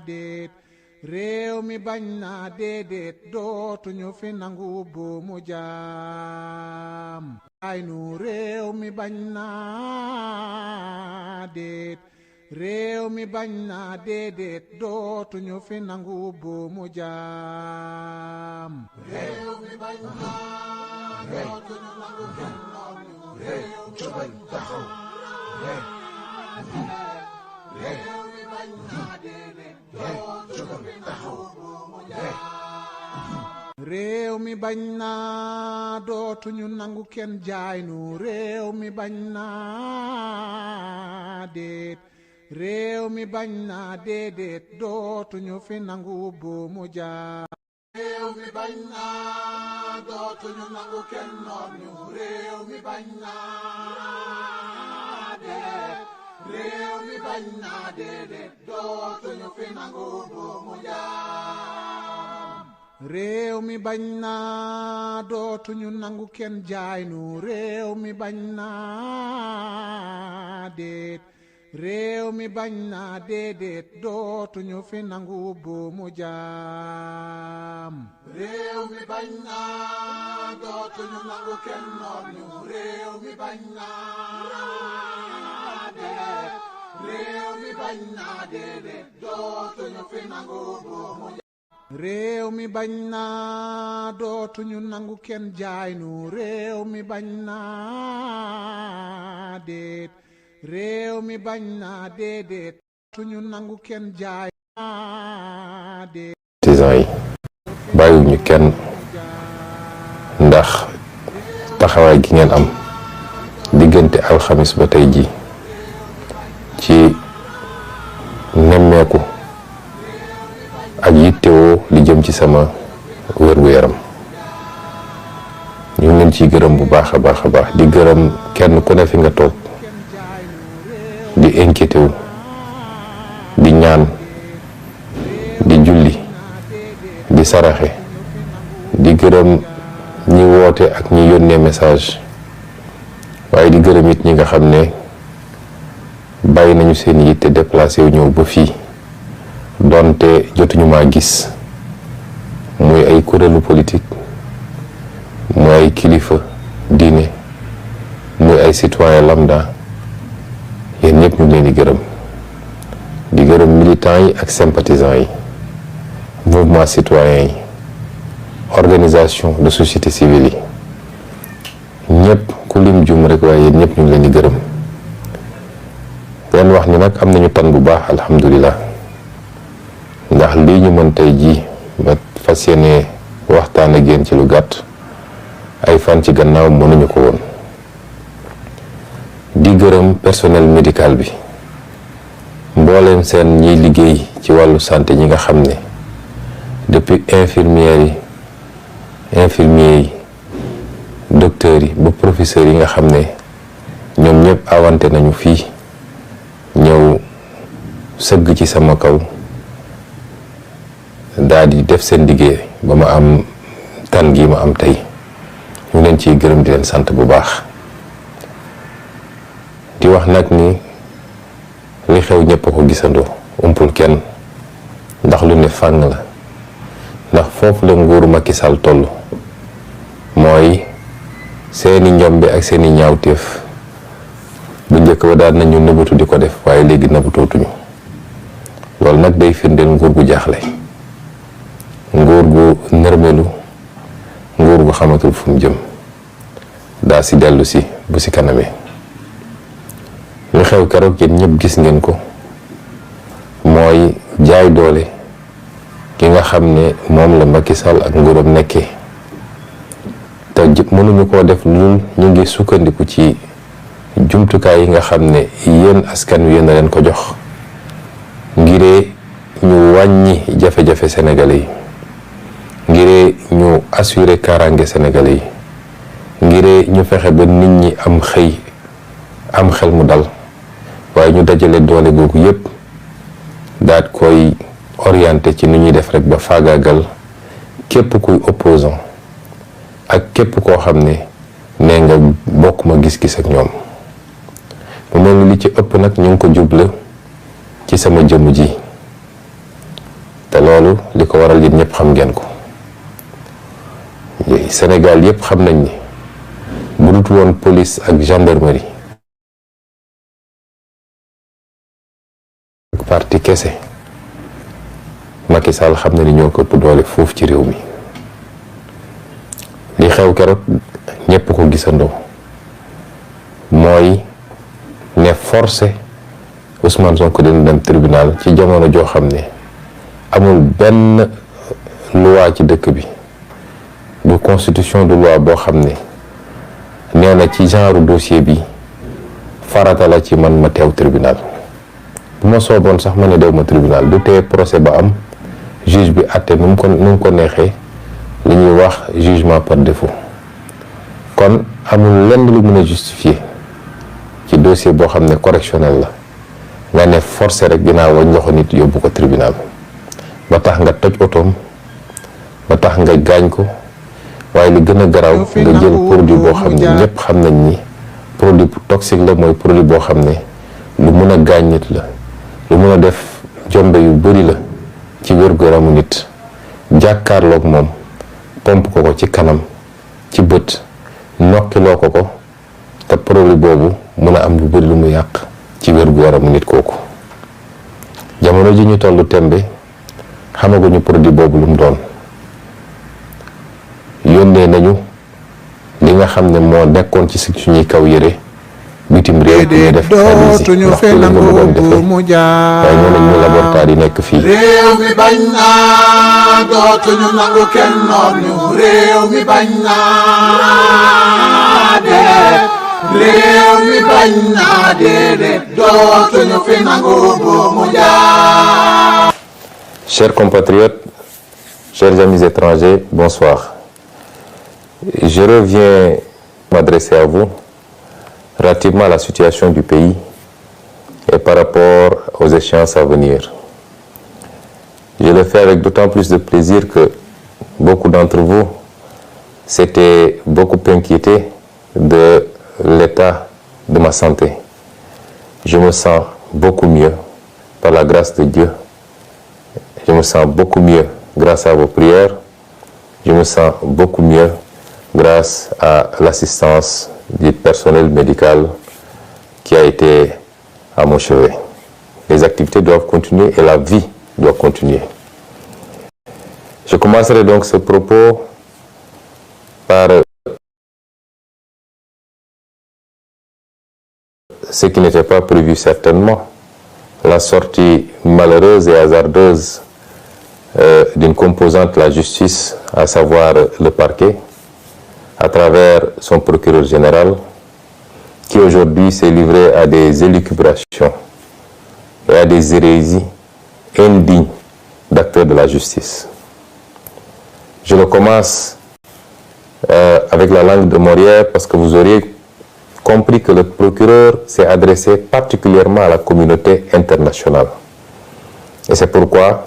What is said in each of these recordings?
déet réew mi bañ naa déedéet dootuñu fi nangu buumu jaam ay nu réew mi bañ naa déet réew mi bañ naa déedéet dootuñu fi nangu buumu jaam réew mi bañ naa dootuñu nangu kenn noonu réew mi bañ taxaw réew mi bañ naa déedéet dootuñu fi nangu buumu jaam réew mi bañ naa dootuñu nangu kenn jaay nu réew mi bañ naa déet réew mi bañ naa déedéet dootuñu fi nangu buumu jaam réew mi bañ naa dootuñu nangu kenn noon ñu réew mi bañ naa déet réew mi bañ naa déedéet dootuñu fi nangu buumu jaam réew mi bañ naa dootuñu nangu kenn jaay nu réew mi bañ naa déet réew mi bañ naa déedéet dootuñu fi nangu buumu jaam réew mi bañ naa dootuñu nangu kenn noon ñu réew mi bañ naa déet réew mi bañ naa déedéet dootuñu fi nangu buumu jaam réew mi bañ naa dootuñu nangu kenn jaay nu réew mi bañ naa déet réew mi bañ naa déedéet tuñu nangu kenn jaay naa déet artisan yi bàyyiwuñu kenn ndax taxawaay gi ngeen am diggante alxamis ba tey ji ci nemmeeku ak yittewoo li jëm ci sama wér-gu-yaram ñu ngi leen ciy gërëm bu baax a baax a baax di gërëm kenn ku ne fi nga toog di inquiété wu di ñaan di julli di saraxe di gërëm ñi woote ak ñi yónnee message waaye di gërëm it ñi nga xam ne bàyyi nañu seen yitte déplacé wu ñëw ba fii donte jotuñu maa gis muy ay kuréelu politique muy ay kilifa diine muy ay citoyen lambda yéen ñëpp ñu ngi leen di gërëm militants yi ak sympathisants yi mouvement citoyen yi organisation de société civile yi ñëpp ku lim jum rek waaye yéen ñëpp ñu ngi leen di gërëm leen wax ni nag am nañu tan bu baax alhamdulilah ndax lii ñu mën tey jii ba fas yéene waxtaan ak yéen ci lu gàtt ay fan ci gannaaw mënuñu ko woon di gërëm personnel médical bi mbooleem seen ñiy liggéey ci wàllu santé ñi nga xam ne depuis infirmières yi infirmiers yi docteurs yi ba professeurs yi nga xam ne ñoom ñëpp awante nañu fii ñëw sëgg ci sama kaw daal di def seen liggéey ba ma am tan gi ma am tey ñu leen ciy gërëm di leen sant bu baax di wax nag ni li xew ñëpp a ko gisandoo umpul kenn ndax lu ne fàng la ndax foofu la nguuru Macky Sall toll mooy seeni njombe ak seeni ñaawteef bu njëkk ba daan nañu nëbatu di ko def waaye léegi nëbatootuñu loolu nag day firndeel nguur gu jaaxle nguur gu nërmelu nguur gu xamatul fu mu jëm daa si dellu si bu si kanamee li xew keroog yéen ñëpp gis ngeen ko mooy jaay doole ki nga xam ne moom la Macky Sall ak nguuram nekkee te mënuñu koo def lu ñu ngi sukkandiku ci jumtukaay yi nga xam ne yéen askan wi yéen a leen ko jox ngiree ñu wàññi jafe-jafe sénégalais yi ngiree ñu assurer kaaraange sénégalais yi ngiree ñu fexe ba nit ñi am xëy am xel mu dal waaye ñu dajale doole googu yépp daat koy orienté ci ni ñuy def rek ba faagaagal képp kuy opposant ak képp koo xam ne nee nga bokk ma gis-gis ak ñoom mu mel ni li ci ëpp nag ñu ngi ko juble ci sama jëmm ji te loolu li ko waral yéen ñëpp xam ngeen ko. Sénégal yëpp xam nañ ni bu dut woon police ak gendarmerie ak parti kese Macky Sall xam na ni ñoo ko ëpp doole foofu ci réew mi. li xew keroog ñëpp ko gisandoo mooy ne forcé Ousmane Sonko dina dem tribunal ci jamono joo xam ne amul benn loi ci dëkk bi du constitution de loi boo xam ne nee na ci genre dossier bi farata la ci man ma teew tribunal. bu ma sooboon sax ma ne dew ma tribunal du tee procès ba am juge bi àtte nu mu ko neexee li ñuy wax jugement par défaut. kon amul lenn lu mën a justifier ci dossier boo xam ne correctionnel la nga ne forcé rek dinaa wañ loxo nit yóbbu ko tribunal ba tax nga toj otoom ba tax nga gaañ ko. waaye li gën a garaaw nga jël produit boo xam ne ñëpp xam nañ ni produit toxique la, mooy produit boo xam ne lu mën a gaañ nit la, lu mën a def jombe yu bëri la ci wér-gu-yaramu nit. jàkkaarloog moom pompe ko ci kanam ci bët nokkiloo ko te produit boobu mën a am lu bëri lu mu yàq ci wér-gu-yaramu nit kooku. jamono ji ñu tollu tembe xamaguñu produit boobu lu mu doon. yónnee nañu li nga xam ne moo nekkoon ci suñuy kaw yére bitim réew ku ñu def analyse ndax fi la ñu doon defee waaye ñoo nañ ñu laboratoire yi nekk fii. réew mi bañ naa dootuñu nangu kenn noor ñu réew mi bañ naa déedéet réew mi bañ naa déedéet dootuñu fi nangu buumu jaar. Chers compatriotes, chers amis étrangers, bonsoir. Je reviens m'adresser à vous relativement à la situation du pays et par rapport aux échéances à venir. Je le fais avec d'autant plus de plaisir que beaucoup d'entre vous s'étaient beaucoup inquiétés de l'état de ma santé. Je me sens beaucoup mieux par la grâce de Dieu. Je me sens beaucoup mieux grâce à vos prières. Je me sens beaucoup mieux grâce à l'assistance du personnel médical qui a été à mon chevet. Les activités doivent continuer et la vie doit continuer. Je commencerai donc ce propos par ce qui n'était pas prévu certainement, la sortie malheureuse et hasardeuse d'une composante de la justice, à savoir le parquet, à travers son procureur général, qui aujourd'hui s'est livré à des élucubrations et à des hérésies indignes d'acteurs de la justice. Je le commence avec la langue de Molière parce que vous auriez compris que le procureur s'est adressé particulièrement à la communauté internationale. Et c'est pourquoi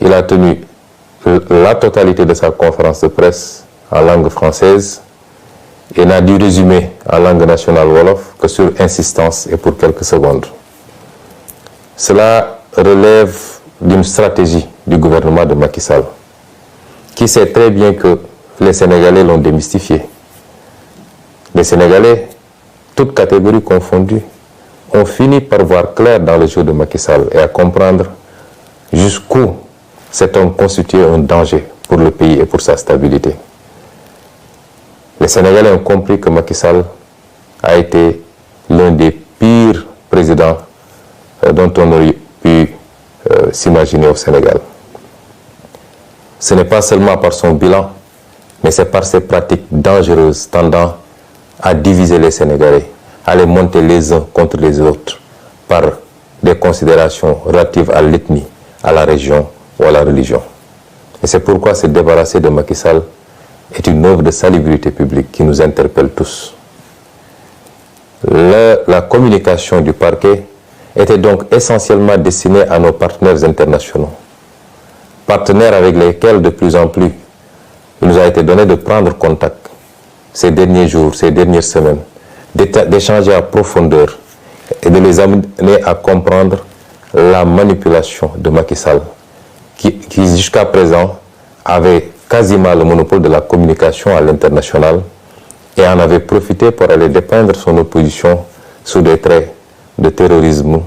il a tenu la totalité de sa conférence de presse en langue française et n'a dû résumer en langue nationale wolof que sur insistance et pour quelques secondes. Cela relève d'une stratégie du gouvernement de Macky Sall, qui sait très bien que les Sénégalais l'ont démystifié. Les Sénégalais, toutes catégories confondues, ont fini par voir clair dans le jeu de Macky Sall et à comprendre jusqu'où cet homme constituait un danger pour le pays et pour sa stabilité. Les Sénégalais ont compris que Macky Sall a été l'un des pires présidents dont on aurait pu s'imaginer au Sénégal. Ce n'est pas seulement par son bilan, mais c'est par ses pratiques dangereuses tendant à diviser les Sénégalais, à les monter les uns contre les autres par des considérations relatives à l'ethnie, à la région ou à la religion. Et c'est pourquoi se débarrasser de Macky Sall est une œuvre de salubrité publique qui nous interpelle tous. La communication du parquet était donc essentiellement destinée à nos partenaires internationaux, partenaires avec lesquels de plus en plus il nous a été donné de prendre contact ces derniers jours, ces dernières semaines, d'échanger à profondeur et de les amener à comprendre la manipulation de Macky Sall qui jusqu'à présent avait quasiment le monopole de la communication à l'international et en avait profité pour aller dépeindre son opposition sous des traits de terrorisme,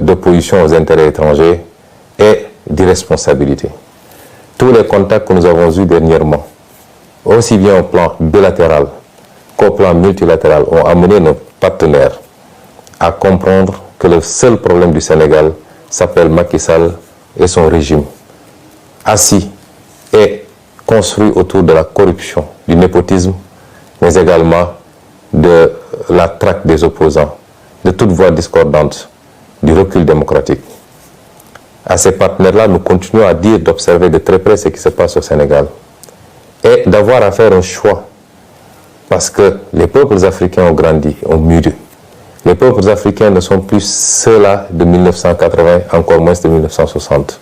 d'opposition aux intérêts étrangers et d'irresponsabilité. Tous les contacts que nous avons eus dernièrement, aussi bien au plan bilatéral qu'au plan multilatéral, ont amené nos partenaires à comprendre que le seul problème du Sénégal s'appelle Macky Sall et son régime, assis et construit autour de la corruption, du népotisme, mais également de la traque des opposants, de toute voix discordante, du recul démocratique. À ces partenaires-là, nous continuons à dire d'observer de très près ce qui se passe au Sénégal et d'avoir à faire un choix, parce que les peuples africains ont grandi, ont mûri. Les peuples africains ne sont plus ceux-là de 1980, encore moins de 1960.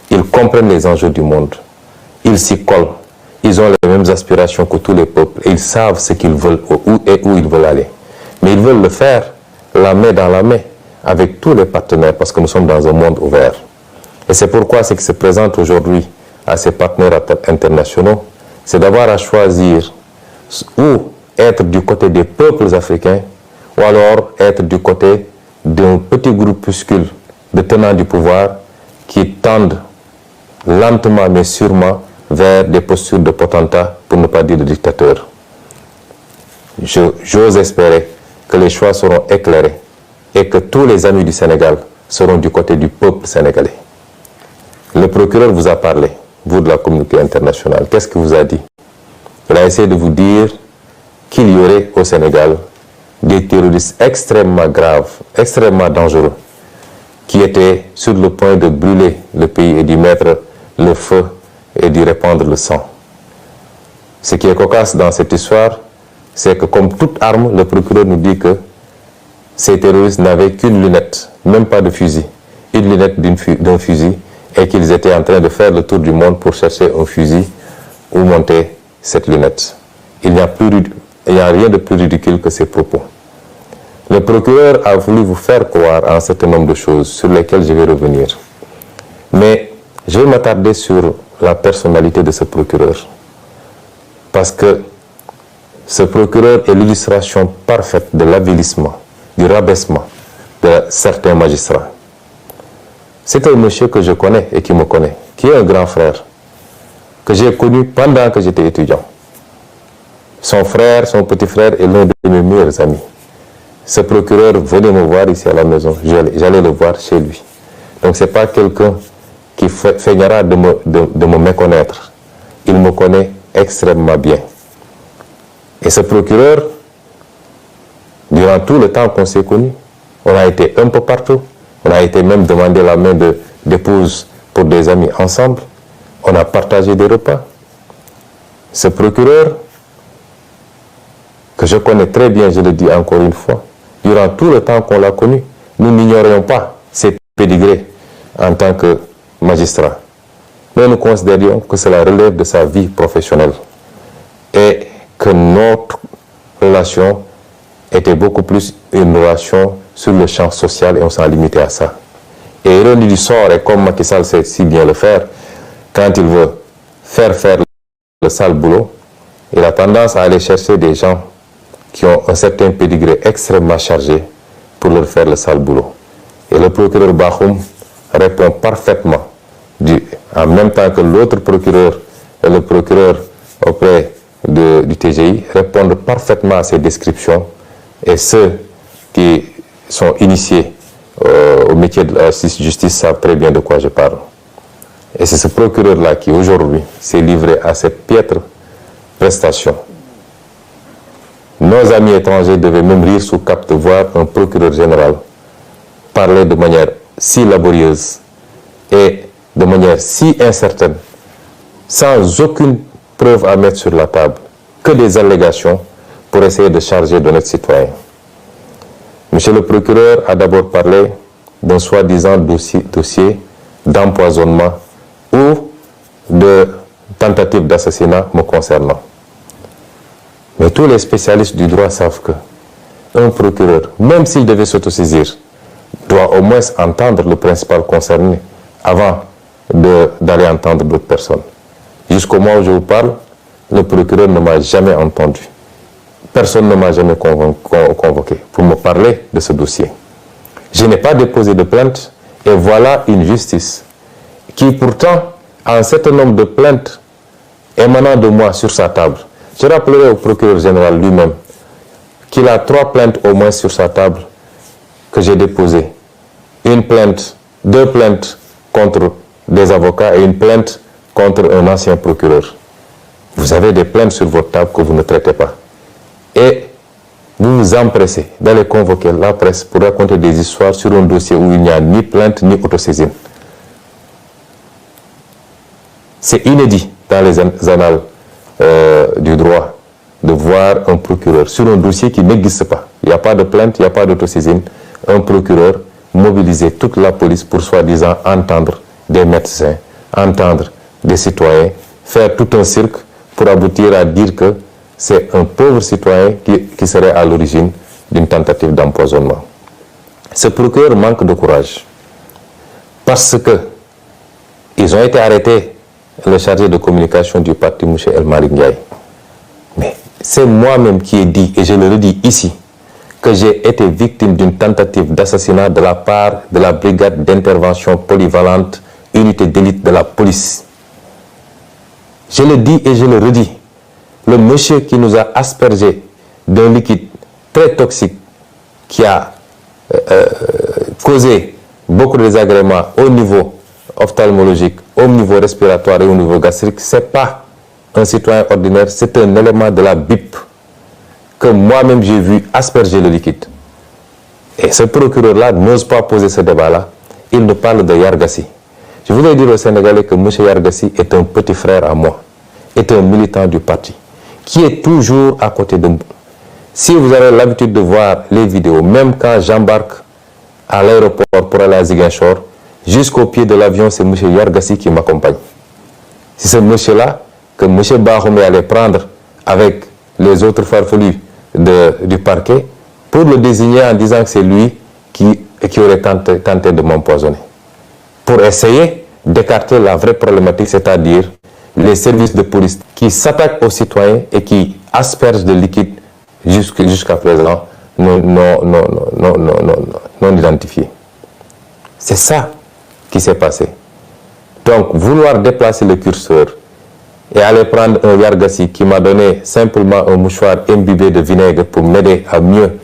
Ils comprennent les enjeux du monde, ils s'y collent, ils ont les mêmes aspirations que tous les peuples, et ils savent ce qu'ils veulent où ils veulent aller. Mais ils veulent le faire la main dans la main avec tous les partenaires, parce que nous sommes dans un monde ouvert. Et c'est pourquoi ce qui se présente aujourd'hui à ces partenaires internationaux, c'est d'avoir à choisir ou être du côté des peuples africains, ou alors être du côté d'un petit groupuscule de tenants du pouvoir qui tendent lentement mais sûrement vers des postures de potentats, pour ne pas dire de dictateurs. J'ose espérer que les choix seront éclairés et que tous les amis du Sénégal seront du côté du peuple sénégalais. Le procureur vous a parlé, vous de la communauté internationale. Qu'est-ce qu'il vous a dit? Il a essayé de vous dire qu'il y aurait au Sénégal des terroristes extrêmement graves, extrêmement dangereux, qui étaient sur le point de brûler le pays et d'y mettre le feu et d'y répandre le sang. Ce qui est cocasse dans cette histoire, c'est que comme toute arme, le procureur nous dit que ces terroristes n'avaient qu'une lunette, même pas de fusil, une lunette d'un fusil, et qu'ils étaient en train de faire le tour du monde pour chercher un fusil où monter cette lunette. Il n'y a rien de plus ridicule que ces propos. Le procureur a voulu vous faire croire à un certain nombre de choses sur lesquelles je vais revenir. Mais je vais m'attarder sur la personnalité de ce procureur. Parce que ce procureur est l'illustration parfaite de l'avilissement, du rabaissement de certains magistrats. C'est un monsieur que je connais et qui me connaît, qui est un grand frère, que j'ai connu pendant que j'étais étudiant. Son frère, son petit frère est l'un de mes meilleurs amis. Ce procureur venait me voir ici à la maison, j'allais le voir chez lui. Donc ce n'est pas quelqu'un qui feignera de me méconnaître. Il me connaît extrêmement bien. Et ce procureur, durant tout le temps qu'on s'est connus, on a été un peu partout. On a été même demandé la main d'épouse pour des amis ensemble. On a partagé des repas. Ce procureur, que je connais très bien, je le dis encore une fois, durant tout le temps qu'on l'a connu, nous n'ignorions pas ses pédigrés en tant que magistrat. Mais nous considérions que cela relève de sa vie professionnelle et que notre relation était beaucoup plus une relation sur le champ social et on s'en limitait à ça. Et ironie du sort, et comme Macky Sall sait si bien le faire, quand il veut faire le sale boulot, il a tendance à aller chercher des gens qui ont un certain pédigré extrêmement chargé pour leur faire le sale boulot. Et le procureur Bakhoum répond parfaitement, en même temps que l'autre procureur et le procureur auprès du TGI répondent parfaitement à ces descriptions, et ceux qui sont initiés au métier de la justice savent très bien de quoi je parle. Et c'est ce procureur-là qui aujourd'hui s'est livré à cette piètre prestation. Nos amis étrangers devaient même rire sous cap de voir un procureur général parler de manière si laborieuse et de manière si incertaine, sans aucune preuve à mettre sur la table, que des allégations pour essayer de charger de notre citoyen. Monsieur le procureur a d'abord parlé d'un soi-disant dossier d'empoisonnement ou de tentative d'assassinat me concernant. Mais tous les spécialistes du droit savent que un procureur, même s'il devait s'autosaisir, doit au moins entendre le principal concerné avant d'aller entendre d'autres personnes. Jusqu'au moment où je vous parle, le procureur ne m'a jamais entendu. Personne ne m'a jamais convoqué pour me parler de ce dossier. Je n'ai pas déposé de plainte et voilà une justice qui pourtant a un certain nombre de plaintes émanant de moi sur sa table. Je rappellerai au procureur général lui-même qu'il a 3 plaintes au moins sur sa table que j'ai déposées. Une plainte, 2 plaintes contre des avocats et une plainte contre un ancien procureur. Vous avez des plaintes sur votre table que vous ne traitez pas. Et vous vous empressez d'aller convoquer la presse pour raconter des histoires sur un dossier où il n'y a ni plainte ni autosaisine. C'est inédit dans les annales du droit de voir un procureur sur un dossier qui n'existe pas. Il n'y a pas de plainte, il n'y a pas d'autosaisine. Un procureur mobiliser toute la police pour soi-disant entendre des médecins, entendre des citoyens, faire tout un cirque pour aboutir à dire que c'est un pauvre citoyen qui serait à l'origine d'une tentative d'empoisonnement. Ce procureur manque de courage parce que ils ont été arrêtés, le chargé de communication du parti, M. El Malick Ndiaye. Mais c'est moi-même qui ai dit, et je le redis ici, que j'ai été victime d'une tentative d'assassinat de la part de la brigade d'intervention polyvalente, unité d'élite de la police. Je le dis et je le redis. Le monsieur qui nous a aspergé d'un liquide très toxique qui a causé beaucoup de désagréments au niveau ophtalmologique, au niveau respiratoire et au niveau gastrique, ce n'est pas un citoyen ordinaire, c'est un élément de la BIP que moi-même j'ai vu asperger le liquide. Et ce procureur-là n'ose pas poser ce débat-là. Il nous parle de Yargassi. Je voudrais dire aux Sénégalais que M. Yargassi est un petit frère à moi, est un militant du parti, qui est toujours à côté de nous. Si vous avez l'habitude de voir les vidéos, même quand j'embarque à l'aéroport pour aller à Ziguinchor, jusqu'au pied de l'avion, c'est M. Yargassi qui m'accompagne. C'est ce monsieur-là que M. Bahoumé allait prendre avec les autres farfelus du parquet pour le désigner en disant que c'est lui qui aurait tenté de m'empoisonner. Pour essayer d'écarter la vraie problématique, c'est-à-dire les services de police qui s'attaquent aux citoyens et qui aspergent de liquide jusqu'à présent non identifiés. C'est ça qui s'est passé. Donc, vouloir déplacer le curseur et aller prendre un Yargassi qui m'a donné simplement un mouchoir imbibé de vinaigre pour m'aider à mieux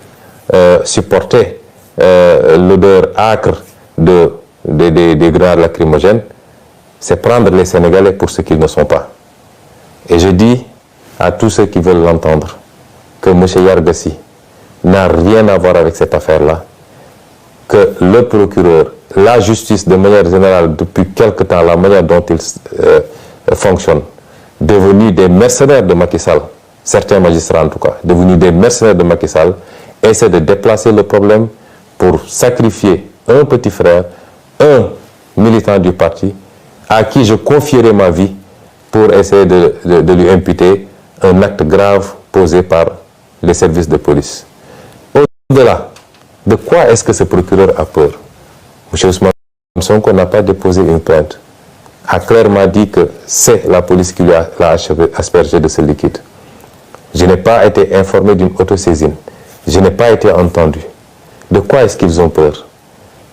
supporter l'odeur âcre des grenades lacrymogènes, c'est prendre les Sénégalais pour ce qu'ils ne sont pas. Et je dis à tous ceux qui veulent l'entendre que M. Yargassi n'a rien à voir avec cette affaire-là, que le procureur, la justice de manière générale, depuis quelque temps, la manière dont il fonctionne, devenus des mercenaires de Macky Sall, certains magistrats en tout cas, devenus des mercenaires de Macky Sall, essaient de déplacer le problème pour sacrifier un petit frère, un militant du parti, à qui je confierai ma vie pour essayer de lui imputer un acte grave posé par les services de police. Au-delà, de quoi est-ce que ce procureur a peur? M. Ousmane Sonko n'a pas déposé une plainte, a clairement dit que c'est la police qui l'a aspergé de ce liquide. Je n'ai pas été informé d'une autosaisine. Je n'ai pas été entendu. De quoi est-ce qu'ils ont peur?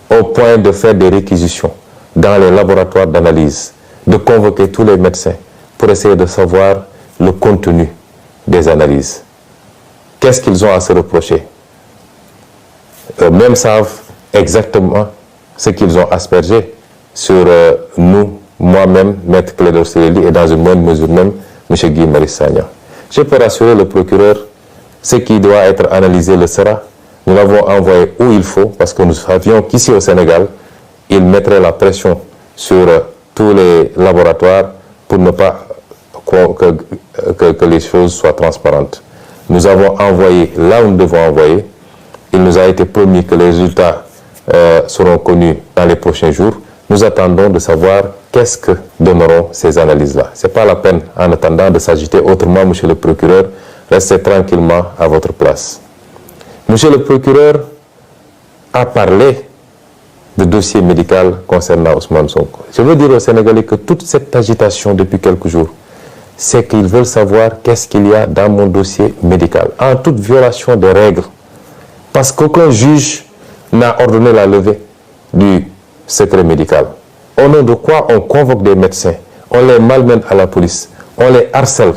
Au point de faire des réquisitions dans les laboratoires d'analyse, de convoquer tous les médecins pour essayer de savoir le contenu des analyses. Qu'est-ce qu'ils ont à se reprocher? Eux-mêmes savent exactement ce qu'ils ont aspergé sur nous, moi-même, Maître Clédor Ciré Ly, et dans une moindre mesure même, M. Guy Marius Sagna. Je peux rassurer le procureur, ce qui doit être analysé le sera. Nous l'avons envoyé où il faut, parce que nous savions qu'ici au Sénégal, il mettrait la pression sur tous les laboratoires pour ne pas que les choses soient transparentes. Nous avons envoyé là où nous devons envoyer. Il nous a été promis que les résultats seront connus dans les prochains jours. Nous attendons de savoir qu'est-ce que donneront ces analyses-là. Ce n'est pas la peine, en attendant, de s'agiter autrement, monsieur le procureur. Restez tranquillement à votre place. Monsieur le procureur a parlé de dossier médical concernant Ousmane Sonko. Je veux dire aux Sénégalais que toute cette agitation depuis quelques jours, c'est qu'ils veulent savoir qu'est-ce qu'il y a dans mon dossier médical, en toute violation des règles. Parce qu'aucun juge n'a ordonné la levée du secret médical. Au nom de quoi on convoque des médecins, on les malmène à la police, on les harcèle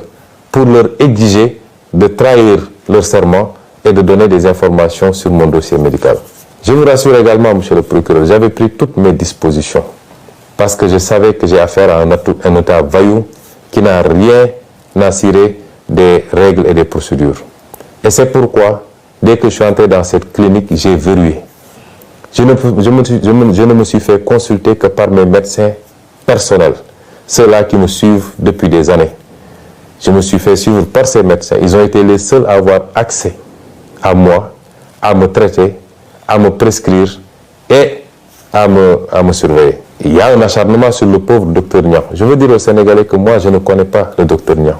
pour leur exiger de trahir leur serment et de donner des informations sur mon dossier médical. Je vous rassure également, monsieur le procureur, j'avais pris toutes mes dispositions parce que je savais que j'ai affaire à un État vaillou qui n'a rien à cirer des règles et des procédures. Et c'est pourquoi, dès que je suis entré dans cette clinique, j'ai verrouillé. Je ne me suis fait consulter que par mes médecins personnels, ceux-là qui me suivent depuis des années. Je me suis fait suivre par ces médecins. Ils ont été les seuls à avoir accès à moi, à me traiter, à me prescrire et à me surveiller. Il y a un acharnement sur le pauvre docteur Niang. Je veux dire aux Sénégalais que moi, je ne connais pas le docteur Niang.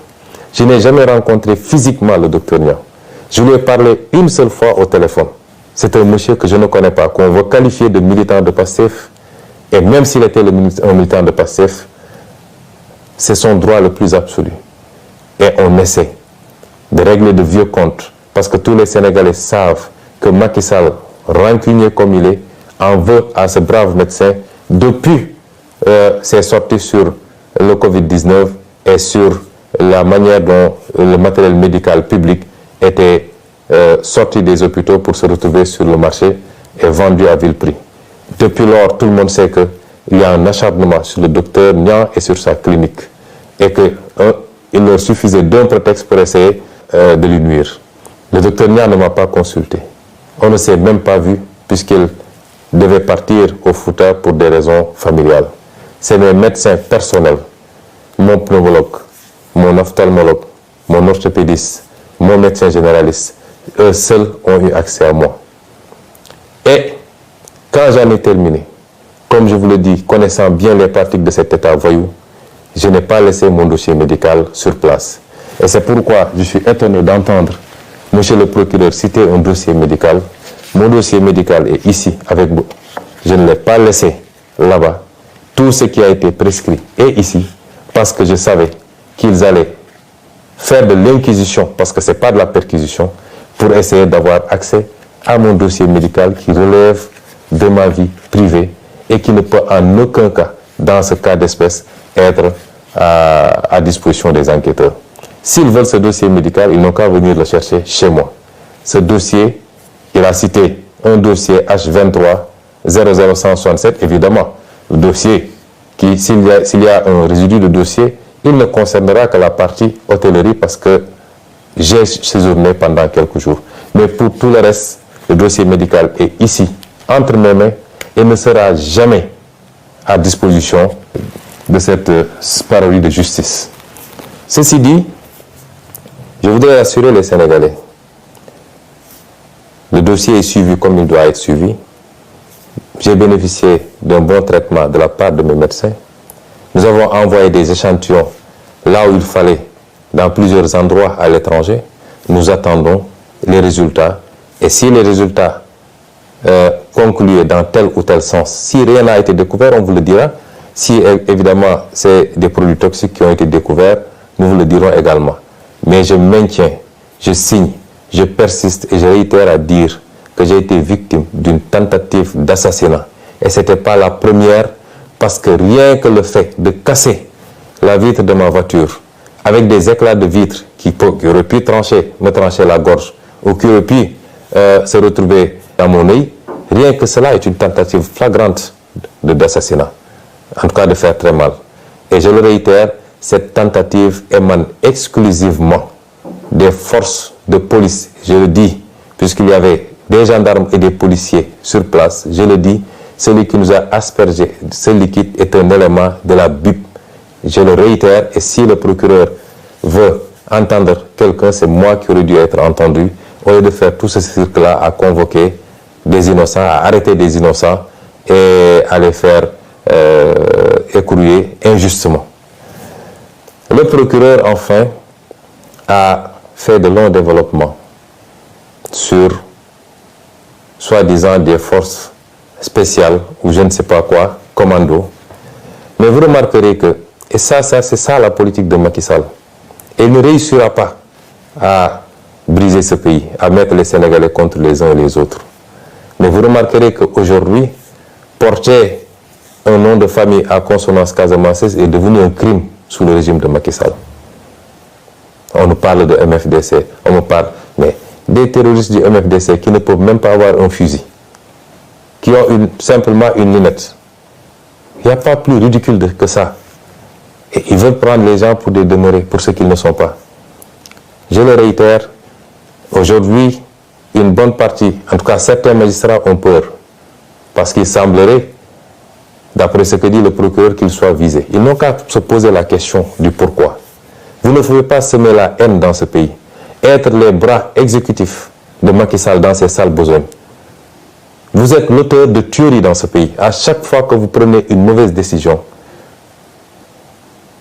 Je n'ai jamais rencontré physiquement le docteur Niang. Je lui ai parlé une seule fois au téléphone. C'est un monsieur que je ne connais pas, qu'on veut qualifier de militant de Pastef. Et même s'il était un militant de Pastef, c'est son droit le plus absolu. Et on essaie de régler de vieux comptes. Parce que tous les Sénégalais savent que Macky Sall, rancunier comme il est, en veut à ce brave médecin depuis ses sorties sur le Covid-19 et sur la manière dont le matériel médical public était sorti des hôpitaux pour se retrouver sur le marché et vendu à vil prix. Depuis lors, tout le monde sait qu'il y a un acharnement sur le docteur Niang et sur sa clinique et qu'il leur suffisait d'un prétexte pour essayer de lui nuire. Le docteur Niang ne m'a pas consulté. On ne s'est même pas vu puisqu'il devait partir au Fouta pour des raisons familiales. C'est mes médecins personnels, mon pneumologue, mon ophtalmologue, mon orthopédiste, mon médecin généraliste, eux seuls ont eu accès à moi. Et quand j'en ai terminé, comme je vous le dis, connaissant bien les pratiques de cet État voyou, je n'ai pas laissé mon dossier médical sur place. Et c'est pourquoi je suis étonné d'entendre monsieur le procureur citer un dossier médical. Mon dossier médical est ici avec vous. Je ne l'ai pas laissé là-bas. Tout ce qui a été prescrit est ici parce que je savais qu'ils allaient faire de l'inquisition, parce que ce n'est pas de la perquisition, pour essayer d'avoir accès à mon dossier médical qui relève de ma vie privée et qui ne peut en aucun cas, dans ce cas d'espèce, être à disposition des enquêteurs. S'ils veulent ce dossier médical, ils n'ont qu'à venir le chercher chez moi. Ce dossier, il a cité un dossier H23 00167, évidemment. Le dossier, s'il y a un résidu de dossier, il ne concernera que la partie hôtellerie parce que j'ai séjourné pendant quelques jours. Mais pour tout le reste, le dossier médical est ici, entre mes mains, et ne sera jamais à disposition de cette parodie de justice. Ceci dit, je voudrais assurer les Sénégalais. Le dossier est suivi comme il doit être suivi. J'ai bénéficié d'un bon traitement de la part de mes médecins. Nous avons envoyé des échantillons là où il fallait, dans plusieurs endroits à l'étranger. Nous attendons les résultats. Et si les résultats concluent dans tel ou tel sens, si rien n'a été découvert, on vous le dira. Si évidemment c'est des produits toxiques qui ont été découverts, nous vous le dirons également. Mais je maintiens, je signe, je persiste et je réitère à dire que j'ai été victime d'une tentative d'assassinat. Et ce n'était pas la première, parce que rien que le fait de casser la vitre de ma voiture avec des éclats de vitre qui auraient pu me trancher la gorge ou qui auraient pu se retrouver dans mon œil, rien que cela est une tentative flagrante d'assassinat, en tout cas de faire très mal. Et je le réitère, cette tentative émane exclusivement des forces de police. Je le dis, puisqu'il y avait des gendarmes et des policiers sur place, je le dis, celui qui nous a aspergé ce liquide est un élément de la BIP. Je le réitère, et si le procureur veut entendre quelqu'un, c'est moi qui aurais dû être entendu, au lieu de faire tout ce cirque-là à convoquer des innocents, à arrêter des innocents et à les faire écrouiller injustement. Le procureur, enfin, a fait de longs développements sur, soi-disant, des forces spécial ou je ne sais pas quoi, commando. Mais vous remarquerez que, et ça c'est ça la politique de Macky Sall. Et il ne réussira pas à briser ce pays, à mettre les Sénégalais contre les uns et les autres. Mais vous remarquerez qu'aujourd'hui, porter un nom de famille à consonance casamançaise est devenu un crime sous le régime de Macky Sall. On nous parle de MFDC, on me parle, mais des terroristes du MFDC qui ne peuvent même pas avoir un fusil, qui ont simplement une lunette. Il n'y a pas plus ridicule que ça. Et ils veulent prendre les gens pour des demeurés, pour ce qu'ils ne sont pas. Je le réitère, aujourd'hui, une bonne partie, en tout cas certains magistrats ont peur, parce qu'il semblerait, d'après ce que dit le procureur, qu'ils soient visés. Ils n'ont qu'à se poser la question du pourquoi. Vous ne pouvez pas semer la haine dans ce pays, être les bras exécutifs de Macky Sall dans ses sales besognes. Vous êtes l'auteur de tueries dans ce pays. À chaque fois que vous prenez une mauvaise décision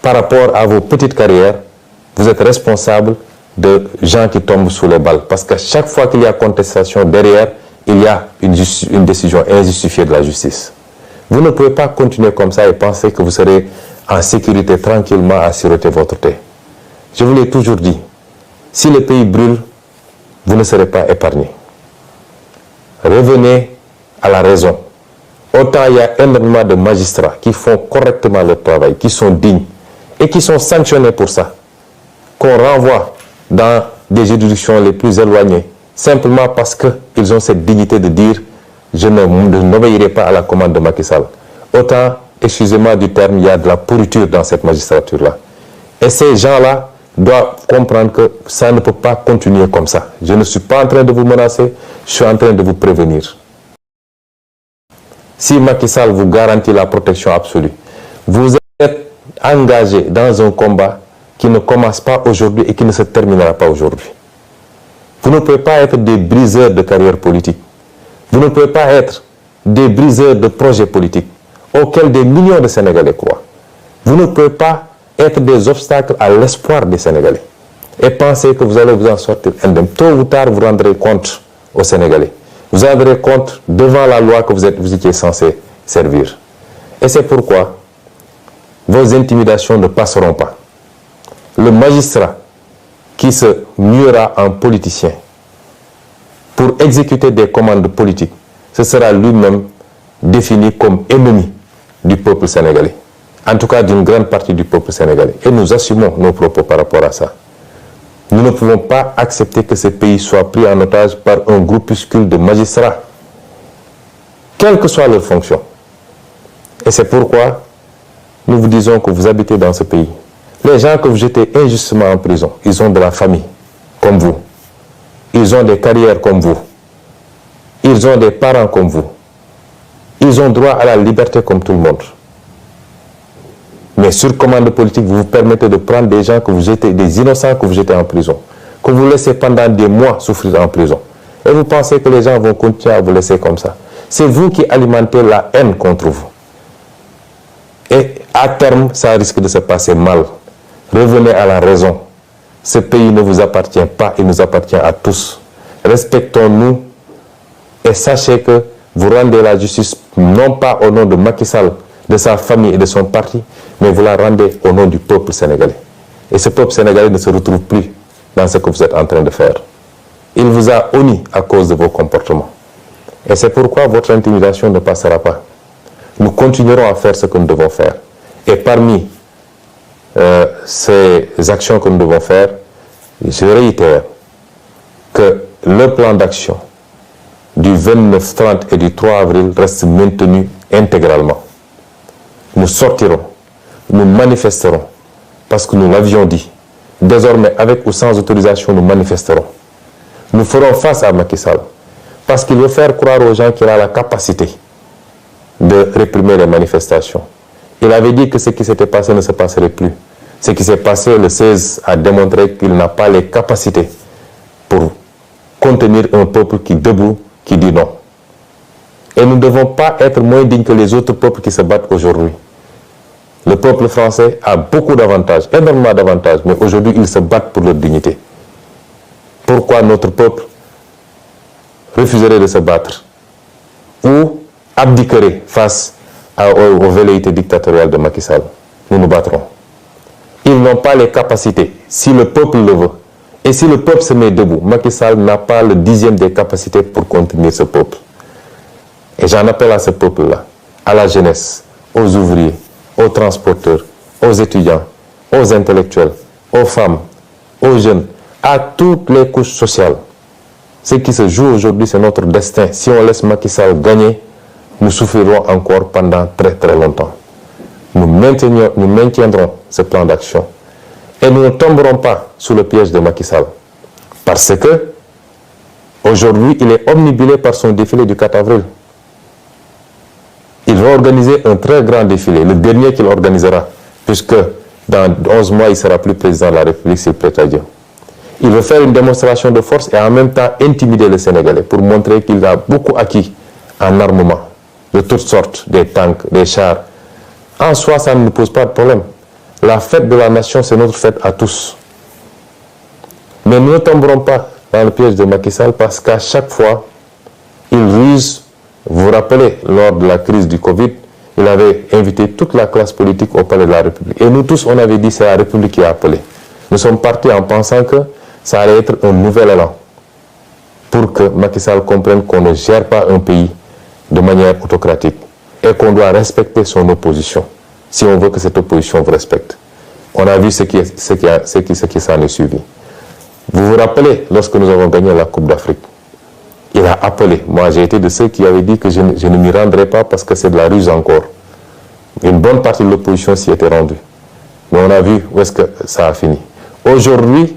par rapport à vos petites carrières, vous êtes responsable de gens qui tombent sous les balles. Parce qu'à chaque fois qu'il y a contestation derrière, il y a une décision injustifiée de la justice. Vous ne pouvez pas continuer comme ça et penser que vous serez en sécurité tranquillement à siroter votre thé. Je vous l'ai toujours dit, si le pays brûle, vous ne serez pas épargné. Revenez à la raison. Autant il y a énormément de magistrats qui font correctement leur travail, qui sont dignes et qui sont sanctionnés pour ça, qu'on renvoie dans des juridictions les plus éloignées, simplement parce qu'ils ont cette dignité de dire « je n'obéirai pas à la commande de Macky Sall ». Autant, excusez-moi du terme, il y a de la pourriture dans cette magistrature-là. Et ces gens-là doivent comprendre que ça ne peut pas continuer comme ça. Je ne suis pas en train de vous menacer, je suis en train de vous prévenir. Si Macky Sall vous garantit la protection absolue, vous êtes engagé dans un combat qui ne commence pas aujourd'hui et qui ne se terminera pas aujourd'hui. Vous ne pouvez pas être des briseurs de carrière politique. Vous ne pouvez pas être des briseurs de projets politiques auxquels des millions de Sénégalais croient. Vous ne pouvez pas être des obstacles à l'espoir des Sénégalais et penser que vous allez vous en sortir indemne. Tôt ou tard, vous rendrez compte aux Sénégalais. Vous rendrez compte devant la loi que vous étiez censé servir. Et c'est pourquoi vos intimidations ne passeront pas. Le magistrat qui se muera en politicien pour exécuter des commandes politiques, ce sera lui-même défini comme ennemi du peuple sénégalais. En tout cas, d'une grande partie du peuple sénégalais. Et nous assumons nos propos par rapport à ça. Nous ne pouvons pas accepter que ce pays soit pris en otage par un groupuscule de magistrats, quelle que soit leur fonction. Et c'est pourquoi nous vous disons que vous habitez dans ce pays. Les gens que vous jetez injustement en prison, ils ont de la famille, comme vous. Ils ont des carrières comme vous. Ils ont des parents comme vous. Ils ont droit à la liberté comme tout le monde. Mais sur commande politique, vous vous permettez de prendre des gens que vous jetez, des innocents que vous jetez en prison, que vous laissez pendant des mois souffrir en prison. Et vous pensez que les gens vont continuer à vous laisser comme ça. C'est vous qui alimentez la haine contre vous. Et à terme, ça risque de se passer mal. Revenez à la raison. Ce pays ne vous appartient pas, il nous appartient à tous. Respectons-nous et sachez que vous rendez la justice non pas au nom de Macky Sall, de sa famille et de son parti, mais vous la rendez au nom du peuple sénégalais. Et ce peuple sénégalais ne se retrouve plus dans ce que vous êtes en train de faire. Il vous a honni à cause de vos comportements. Et c'est pourquoi votre intimidation ne passera pas. Nous continuerons à faire ce que nous devons faire. Et parmi ces actions que nous devons faire, je réitère que le plan d'action du 29, 30 et du 3 avril reste maintenu intégralement. Nous sortirons, nous manifesterons, parce que nous l'avions dit. Désormais, avec ou sans autorisation, nous manifesterons. Nous ferons face à Macky Sall, parce qu'il veut faire croire aux gens qu'il a la capacité de réprimer les manifestations. Il avait dit que ce qui s'était passé ne se passerait plus. Ce qui s'est passé le 16 a démontré qu'il n'a pas les capacités pour contenir un peuple qui debout, qui dit non. Et nous ne devons pas être moins dignes que les autres peuples qui se battent aujourd'hui. Le peuple français a beaucoup d'avantages, énormément d'avantages, mais aujourd'hui ils se battent pour leur dignité. Pourquoi notre peuple refuserait de se battre ou abdiquerait face aux velléités dictatoriales de Macky Sall. Nous nous battrons. Ils n'ont pas les capacités, si le peuple le veut. Et si le peuple se met debout, Macky Sall n'a pas le 10e des capacités pour contenir ce peuple. Et j'en appelle à ce peuple-là, à la jeunesse, aux ouvriers, aux transporteurs, aux étudiants, aux intellectuels, aux femmes, aux jeunes, à toutes les couches sociales. Ce qui se joue aujourd'hui, c'est notre destin. Si on laisse Macky Sall gagner, nous souffrirons encore pendant très très longtemps. Nous maintiendrons ce plan d'action. Et nous ne tomberons pas sous le piège de Macky Sall. Parce que, aujourd'hui, il est omnibulé par son défilé du 4 avril. Il va organiser un très grand défilé, le dernier qu'il organisera, puisque dans 11 mois, il ne sera plus président de la République s'il plaît à Dieu. Il veut faire une démonstration de force et en même temps intimider les Sénégalais pour montrer qu'il a beaucoup acquis en armement, de toutes sortes, des tanks, des chars. En soi, ça ne nous pose pas de problème. La fête de la nation, c'est notre fête à tous. Mais nous ne tomberons pas dans le piège de Macky Sall parce qu'à chaque fois, il ruse. Vous vous rappelez, lors de la crise du Covid, il avait invité toute la classe politique au palais de la République. Et nous tous, on avait dit c'est la République qui a appelé. Nous sommes partis en pensant que ça allait être un nouvel élan pour que Macky Sall comprenne qu'on ne gère pas un pays de manière autocratique et qu'on doit respecter son opposition si on veut que cette opposition vous respecte. On a vu ce qui s'en est suivi. Vous vous rappelez, lorsque nous avons gagné la Coupe d'Afrique, il a appelé. Moi, j'ai été de ceux qui avaient dit que je ne m'y rendrai pas parce que c'est de la ruse encore. Une bonne partie de l'opposition s'y était rendue. Mais on a vu où est-ce que ça a fini. Aujourd'hui,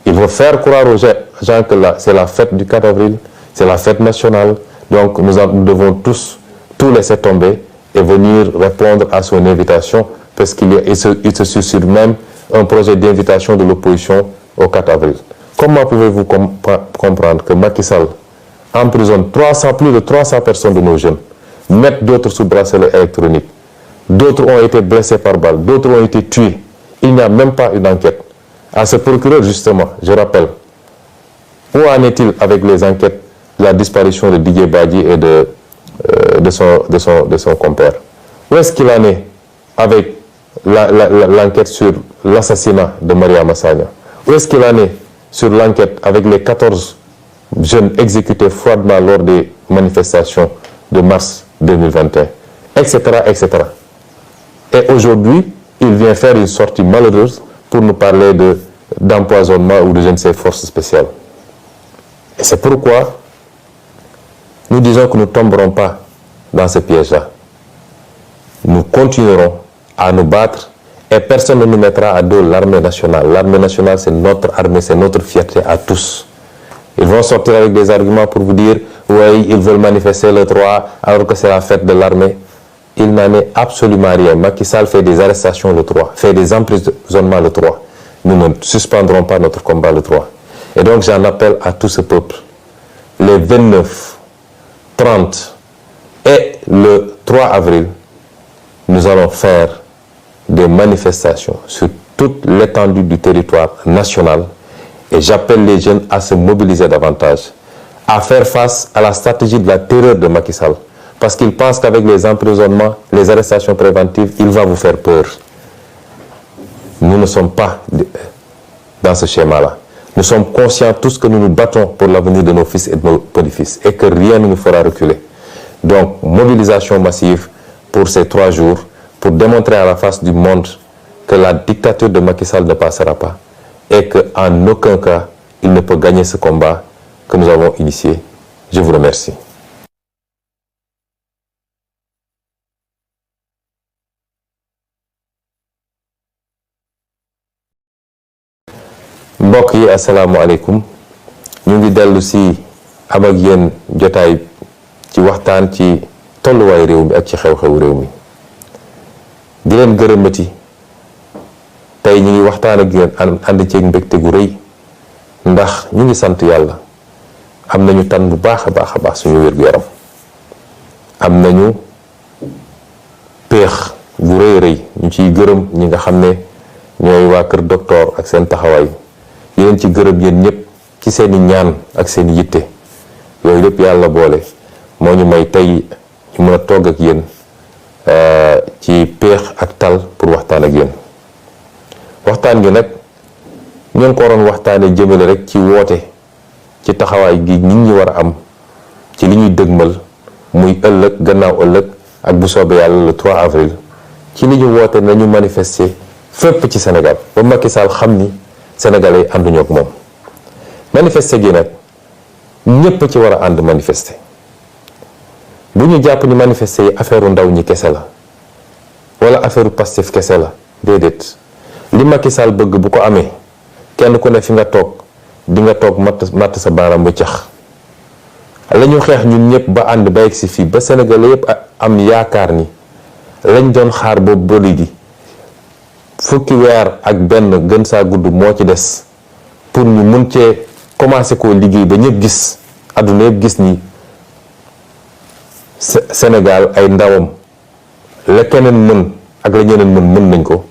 il veut faire croire aux gens que c'est la fête du 4 avril, c'est la fête nationale. Donc, nous devons tous laisser tomber et venir répondre à son invitation parce qu'il se suscite même un projet d'invitation de l'opposition au 4 avril. Comment pouvez-vous comprendre que Macky Sall emprisonne plus de 300 personnes de nos jeunes, mettent d'autres sous bracelet électronique, d'autres ont été blessés par balle, d'autres ont été tués. Il n'y a même pas une enquête. À ce procureur, justement, je rappelle, où en est-il avec les enquêtes de la disparition de Didier Badji et de son compère? Où est-ce qu'il en est avec l'enquête sur l'assassinat de Mariama Sagna? Où est-ce qu'il en est sur l'enquête avec les 14 jeunes exécutés froidement lors des manifestations de mars 2021, etc., etc. Et aujourd'hui, il vient faire une sortie malheureuse pour nous parler d'empoisonnement ou de je ne sais forces spéciales. Et c'est pourquoi nous disons que nous ne tomberons pas dans ce piège-là. Nous continuerons à nous battre et personne ne nous mettra à dos l'armée nationale. L'armée nationale, c'est notre armée, c'est notre fierté à tous. Ils vont sortir avec des arguments pour vous dire « oui, ils veulent manifester le 3 alors que c'est la fête de l'armée ». Il n'en est absolument rien. Macky Sall fait des arrestations le 3, fait des emprisonnements le 3. Nous ne suspendrons pas notre combat le 3. Et donc j'en appelle à tout ce peuple. Les 29, 30 et le 3 avril, nous allons faire des manifestations sur toute l'étendue du territoire national. Et j'appelle les jeunes à se mobiliser davantage, à faire face à la stratégie de la terreur de Macky Sall. Parce qu'il pense qu'avec les emprisonnements, les arrestations préventives, il va vous faire peur. Nous ne sommes pas dans ce schéma-là. Nous sommes conscients tous que nous nous battons pour l'avenir de nos fils et de nos petits-fils et que rien ne nous fera reculer. Donc, mobilisation massive pour ces 3 jours pour démontrer à la face du monde que la dictature de Macky Sall ne passera pas. Et qu'en aucun cas, il ne peut gagner ce combat que nous avons initié. Je vous remercie. mbokk yi asalaamaaleykum ñu ngi dellu si am ak yéen jotaay ci waxtaan ci tolluwaay réew mi ak ci xew-xew réew mi di leen gërëmati tey ñu ngi waxtaan ak yéen ànd ceeg mbégte gu rëy ndax ñu ngi sant yàlla am nañu tan bu baax a baax suñu wér-gu-yaram am nañu péex gu rëy ñu ciy gërëm ñi nga xam ne ñooy waa kër docteur ak seen taxawaay yéen ci gërëm yéen ñëpp ci seeni ñaan ak seeni yitte yooyu lépp yàlla boole moo ñu may tey ñu mën a togg ak yéen ci péex ak tal pour waxtaan ak yéen. waxtaan gi nag ñu ngi ko waroon waxtaanee jëmale rek ci woote ci taxawaay gi nit ñi war a am ci li ñuy dëgmal muy ëllëg gannaaw ëllëg ak bu soobee yàlla le 3 avril ci li ñu woote nañu manifester fépp ci Sénégal ba Macky Sall xam ni sénégalais yi ànduñu ak moom. manifester gi nag ñépp ci war a ànd manifester bu ñu jàpp ni manifester yi affaire ndaw ñi kese la wala affaire Pastef kese la déedéet li Macky Sall bëgg bu ko amee kenn ku ne fi nga toog di nga toog matt sa baaraam bu cax la ñu xeex ñun ñëpp ba ànd ba yegg si fii ba sénégalais yëpp am yaakaar ni lañ doon xaar boobu ba léegi fukki weer ak benn gën saa gudd moo ci des pour ñu mun cee commencé koo liggéey ba ñëpp gis àdduna yëpp gis ni Sénégal ay ndawam la keneen mën ak la ñeneen mën nañ ko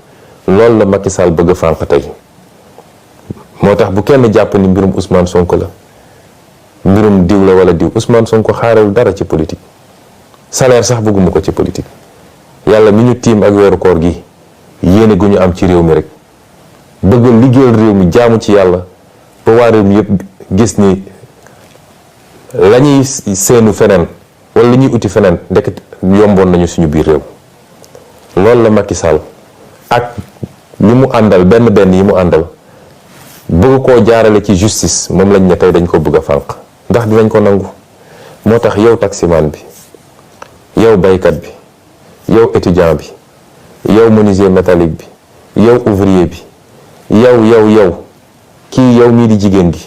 loolu la Macky Sall bëgg a fànq tey moo tax bu kenn jàpp ni mbirum Ousmane Sonko la mbirum diw la wala diw Ousmane Sonko xaarewul dara ci politique salaire sax bëgguma ko ci politique yàlla mi ñu tiim ak weeru koor gi yéene gu ñu am ci réew mi rek bëgg liggéeyal réew mi jaamu ci yàlla ba waa réew mi yëpp gis ni la ñuy seenu feneen wala li ñuy uti feneen ndekk yomboon nañu suñu biir réew loolu la Macky Sall ak li mu àndal benn yi mu àndal bëgg koo jaarale ci justice moom lañ ne tey dañ ko bëgg a fànq ndax dinañ ko nangu. moo tax yow taximan bi yow baykat bi yow étudiant bi yow menuisier métallique bi yow ouvrier bi yow kii yow mii di jigéen gi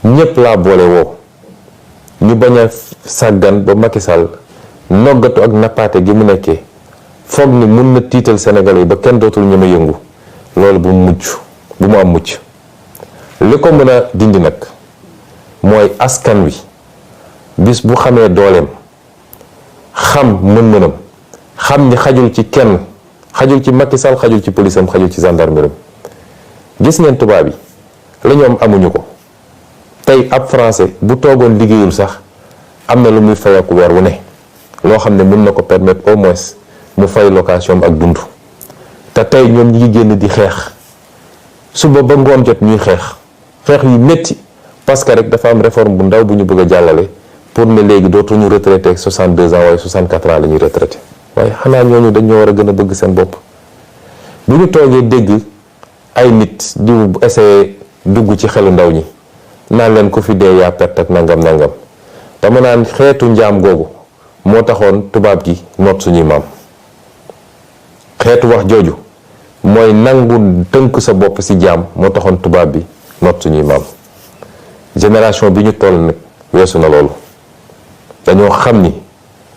ñépp laa boole woo ñu bañ a sàggan ba Macky Sall noggatu ak nappaate gi mu nekkee foog ni mun na tiital Sénégalais yi ba kenn dootul ñeme yëngu loolu bu mu am mucc li ko mën a dindi nag mooy askan wi bis bu xamee dooleem xam mën-mënam xam ni xajul ci kenn xajul ci Macky Sall xajul ci policeam xajul ci gendarmerie gis ngeen tubaab yi la ñoom amuñu ko tey ab français bu toogoon liggéeyul sax am na lu muy fayeeku weer wu ne loo xam ne mën na ko permettre au moins mu fay location ak dund te tey ñoom ñi ngi génn di xeex suba ba ngoon jot ñuy xeex yu métti parce que rek dafa am réforme bu ndaw bu ñu bëgg a jàllale pour ne léegi dootuñu retraité ak 62 ans waaye 64 ans la ñuy retraité waaye xanaa ñooñu dañoo war a gën a bëgg seen bopp bu ñu toogee dégg ay nit di essayé dugg ci xelu ndaw ñi naan leen ko fi dee yaa perte ak nangam dama naan xeetu njaam googu moo taxoon tubaab gi noot suñuy maam xeetu wax jooju mooy nangu tënk sa bopp ci jaam moo taxoon tubaab bi noot suñuy maam génération bi ñu toll nag weesu na loolu dañoo xam ni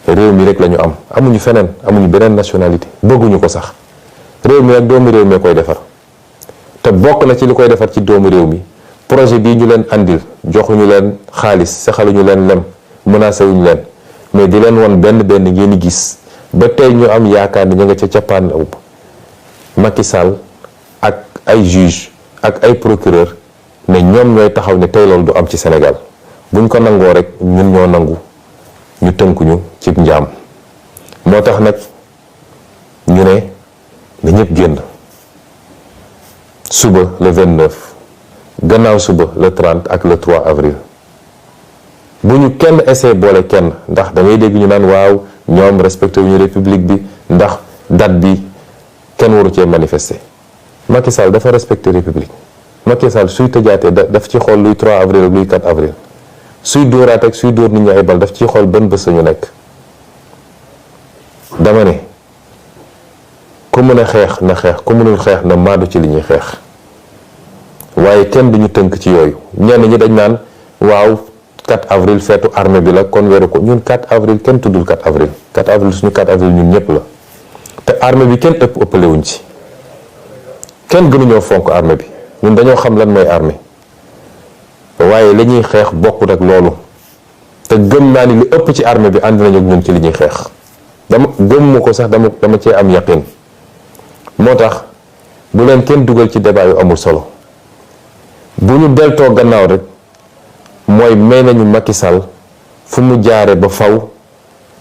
réew mi rek lañu am amuñu feneen amuñu beneen nationalité bëgguñu ko sax réew mi nag doomu réew mi koy defar te bokk na ci li koy defar ci doomu réew mi projet bii ñu leen andil joxuñu leen xaalis saxaluñu leen lem menacé wuñu leen mais di leen won benn ngeen di gis ba tey ñu am yaakaar ni ñu nga ca cappaandaw Macky Sall ak ay juge ak ay procureur ne ñoom ñooy taxaw ne tey loolu du am ci Sénégal buñ ko nangoo rek ñun ñoo nangu ñu tënkuñu ci njaam moo tax nag ñu ne na ñëpp génn suba le 29 gannaaw suba le 30 ak le 3 avril bu ñu kenn essayé boole kenn ndax da ngay dégg ñu naan waaw ñoom respecté wuñu république bi ndax date bi kenn waru cee manifester Macky Sall dafa respecté république Macky Sall suy tëjaatee daf ci xool luy 3 avril ak luy 4 avril suy dóoraat ak suy dóor nit ñi ay bal daf ciy xool ban bés ñu nekk dama ne ku mën a xeex na xeex ku mënul xeex na maadu ci li ñuy xeex waaye kenn duñu tënk ci yooyu ñenn ñi dañ naan waaw 4 avril feetu armée bi la kon weeru ko ñun 4 avril kenn tuddul 4 avril 4 avril suñu 4 avril ñun ñëpp la te armée bi kenn ëppale wuñ ci kenn gënuñoo fonk armée bi ñun dañoo xam lan mooy armée waaye li ñuy xeex bokkut ak loolu te gëm naa ni li ëpp ci armée bi ànd nañu ak ñun ci li ñuy xeex dama gëmmu ko sax dama cee am yaqin moo tax bu leen kenn dugal ci débat yu amul solo bu ñu deltoo gannaaw rek mooy may nañu Macky Sall fu mu jaare ba faw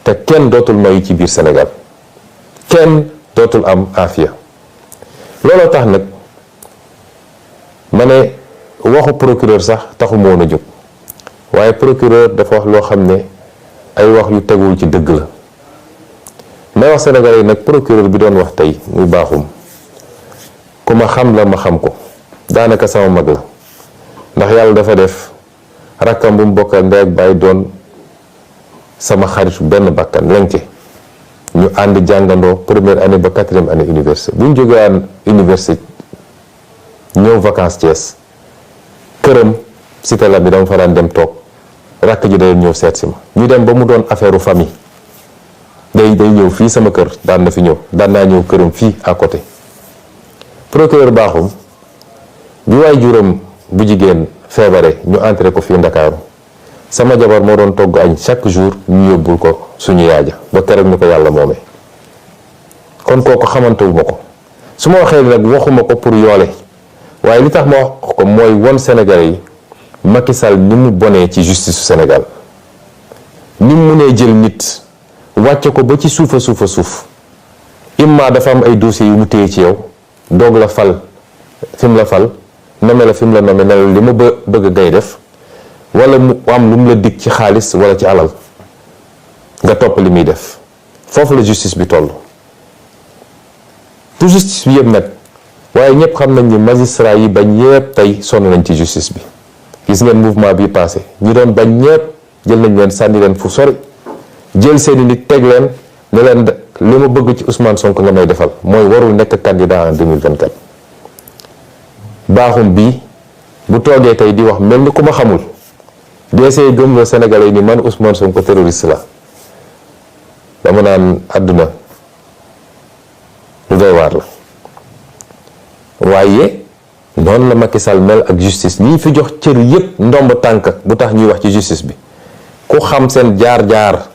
te kenn dootul mayu ci biir Sénégal kenn dootul am aafiya. looloo tax nag ma ne waxu procureur sax taxu ma woon a jóg waaye procureur dafa wax loo xam ne ay wax yu tegul ci dëgg la. may wax Sénégalais yi nag procureur bi doon wax tey muy Bakhoum ku ma xam la ma xam ko daanaka sama mag la ndax yàlla dafa def rakkam bu mu bokkal ndey ak baay doon sama xaritu benn bakkan lenke ñu ànd jàngandoo première année ba 4e année université bu ñu jógee université ñëw vacances Thiès këram cité la bi dama fa daan dem toog rakk ji day ñëw seet si ma ñu dem ba mu doon affaire famille day ñëw fii sama kër daan na fi ñëw daan naa ñëw këram fii à côté. procureur Bakhoum bi waay juróom bu jigéen feebare ñu entré ko fii Ndakaaru sama jabar moo doon togg añ chaque jour ñu yóbbul ko suñu yaaja ba keroog ñu ko yàlla moomee kon kooku xamantewuma ko su ma waxee nag waxuma ko pour yoole waaye li tax ma wax ko mooy won Sénégalais yi Macky Sall ni mu bonee ci justice su Sénégal ni mu mënee jël nit wàcce ko ba ci suufa suuf imma dafa am ay dossiers yu mu téye ci yow doog la fal fi mu la fal nome la fi mu la nome ne li ma bëgg ngay def wala mu am lu mu la dig ci xaalis wala ci alal nga topp li muy def foofu la justice bi toll. tout justice bi yëpp nag waaye ñëpp xam nañ ni magistrat yi bañ yëpp tey sonn nañ ci justice bi gis ngeen mouvement bi passé ñi doon bañ ñëpp jël nañ leen sànni leen fu sori jël seeni nit teg leen ne leen li ma bëgg ci Ousmane Sonko nga may defal mooy warul nekk candidat en 2024. Bakhoum bii bu toogee tey di wax mel ni ku ma xamul di essayer gëmloo Sénégalais yi ni man Ousmane Sonko terroriste la dama naan àdduna lu doy waar la. waaye noonu la Macky Sall mel ak justice ñi fi jox cër yépp ndomb tànk bu tax ñuy wax ci justice bi ku xam seen jaar-jaar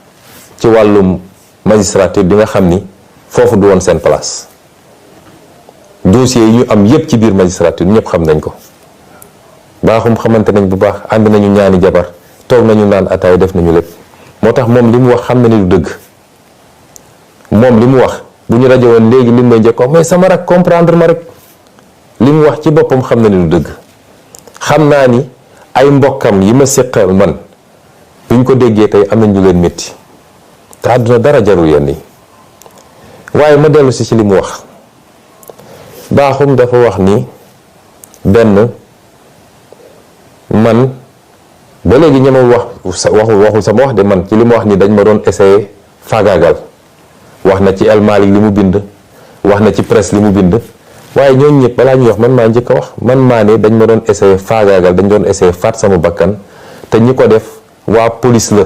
ci wàllum magistrature di nga xam ni foofu du woon seen place. dossiers yi ñu am yépp ci biir magistrature ñëpp xam nañ ko. Bakhoum xamante nañ bu baax ànd nañu ñaani jabar toog nañu naan ataay def nañu lépp moo tax moom li mu wax xam na ni du dëgg. moom li mu wax bu ñu rajo woon léegi li may njëkk mais sama rak comprendre ma rek li mu wax ci boppam xam na ni du dëgg. xam naa ni ay mbokkam yi ma séqal man buñ ko déggee tey am nañ ñu leen métti te àdduna dara jarul yenn yi waaye ma dellu si ci li mu wax. Bakhoum dafa wax ni benn man ba léegi ñemewul waxul sama wax de man ci li mu wax ni dañ ma doon essayer faagaagal wax na ci El Malick li mu bind wax na ci presse li mu bind waaye ñooñu ñëpp balaa ñuy wax man maa njëkk a wax man maa ne dañ ma doon essayer faagaagal dañ doon essayer faat sama bakkan te ñi ko def waa police la.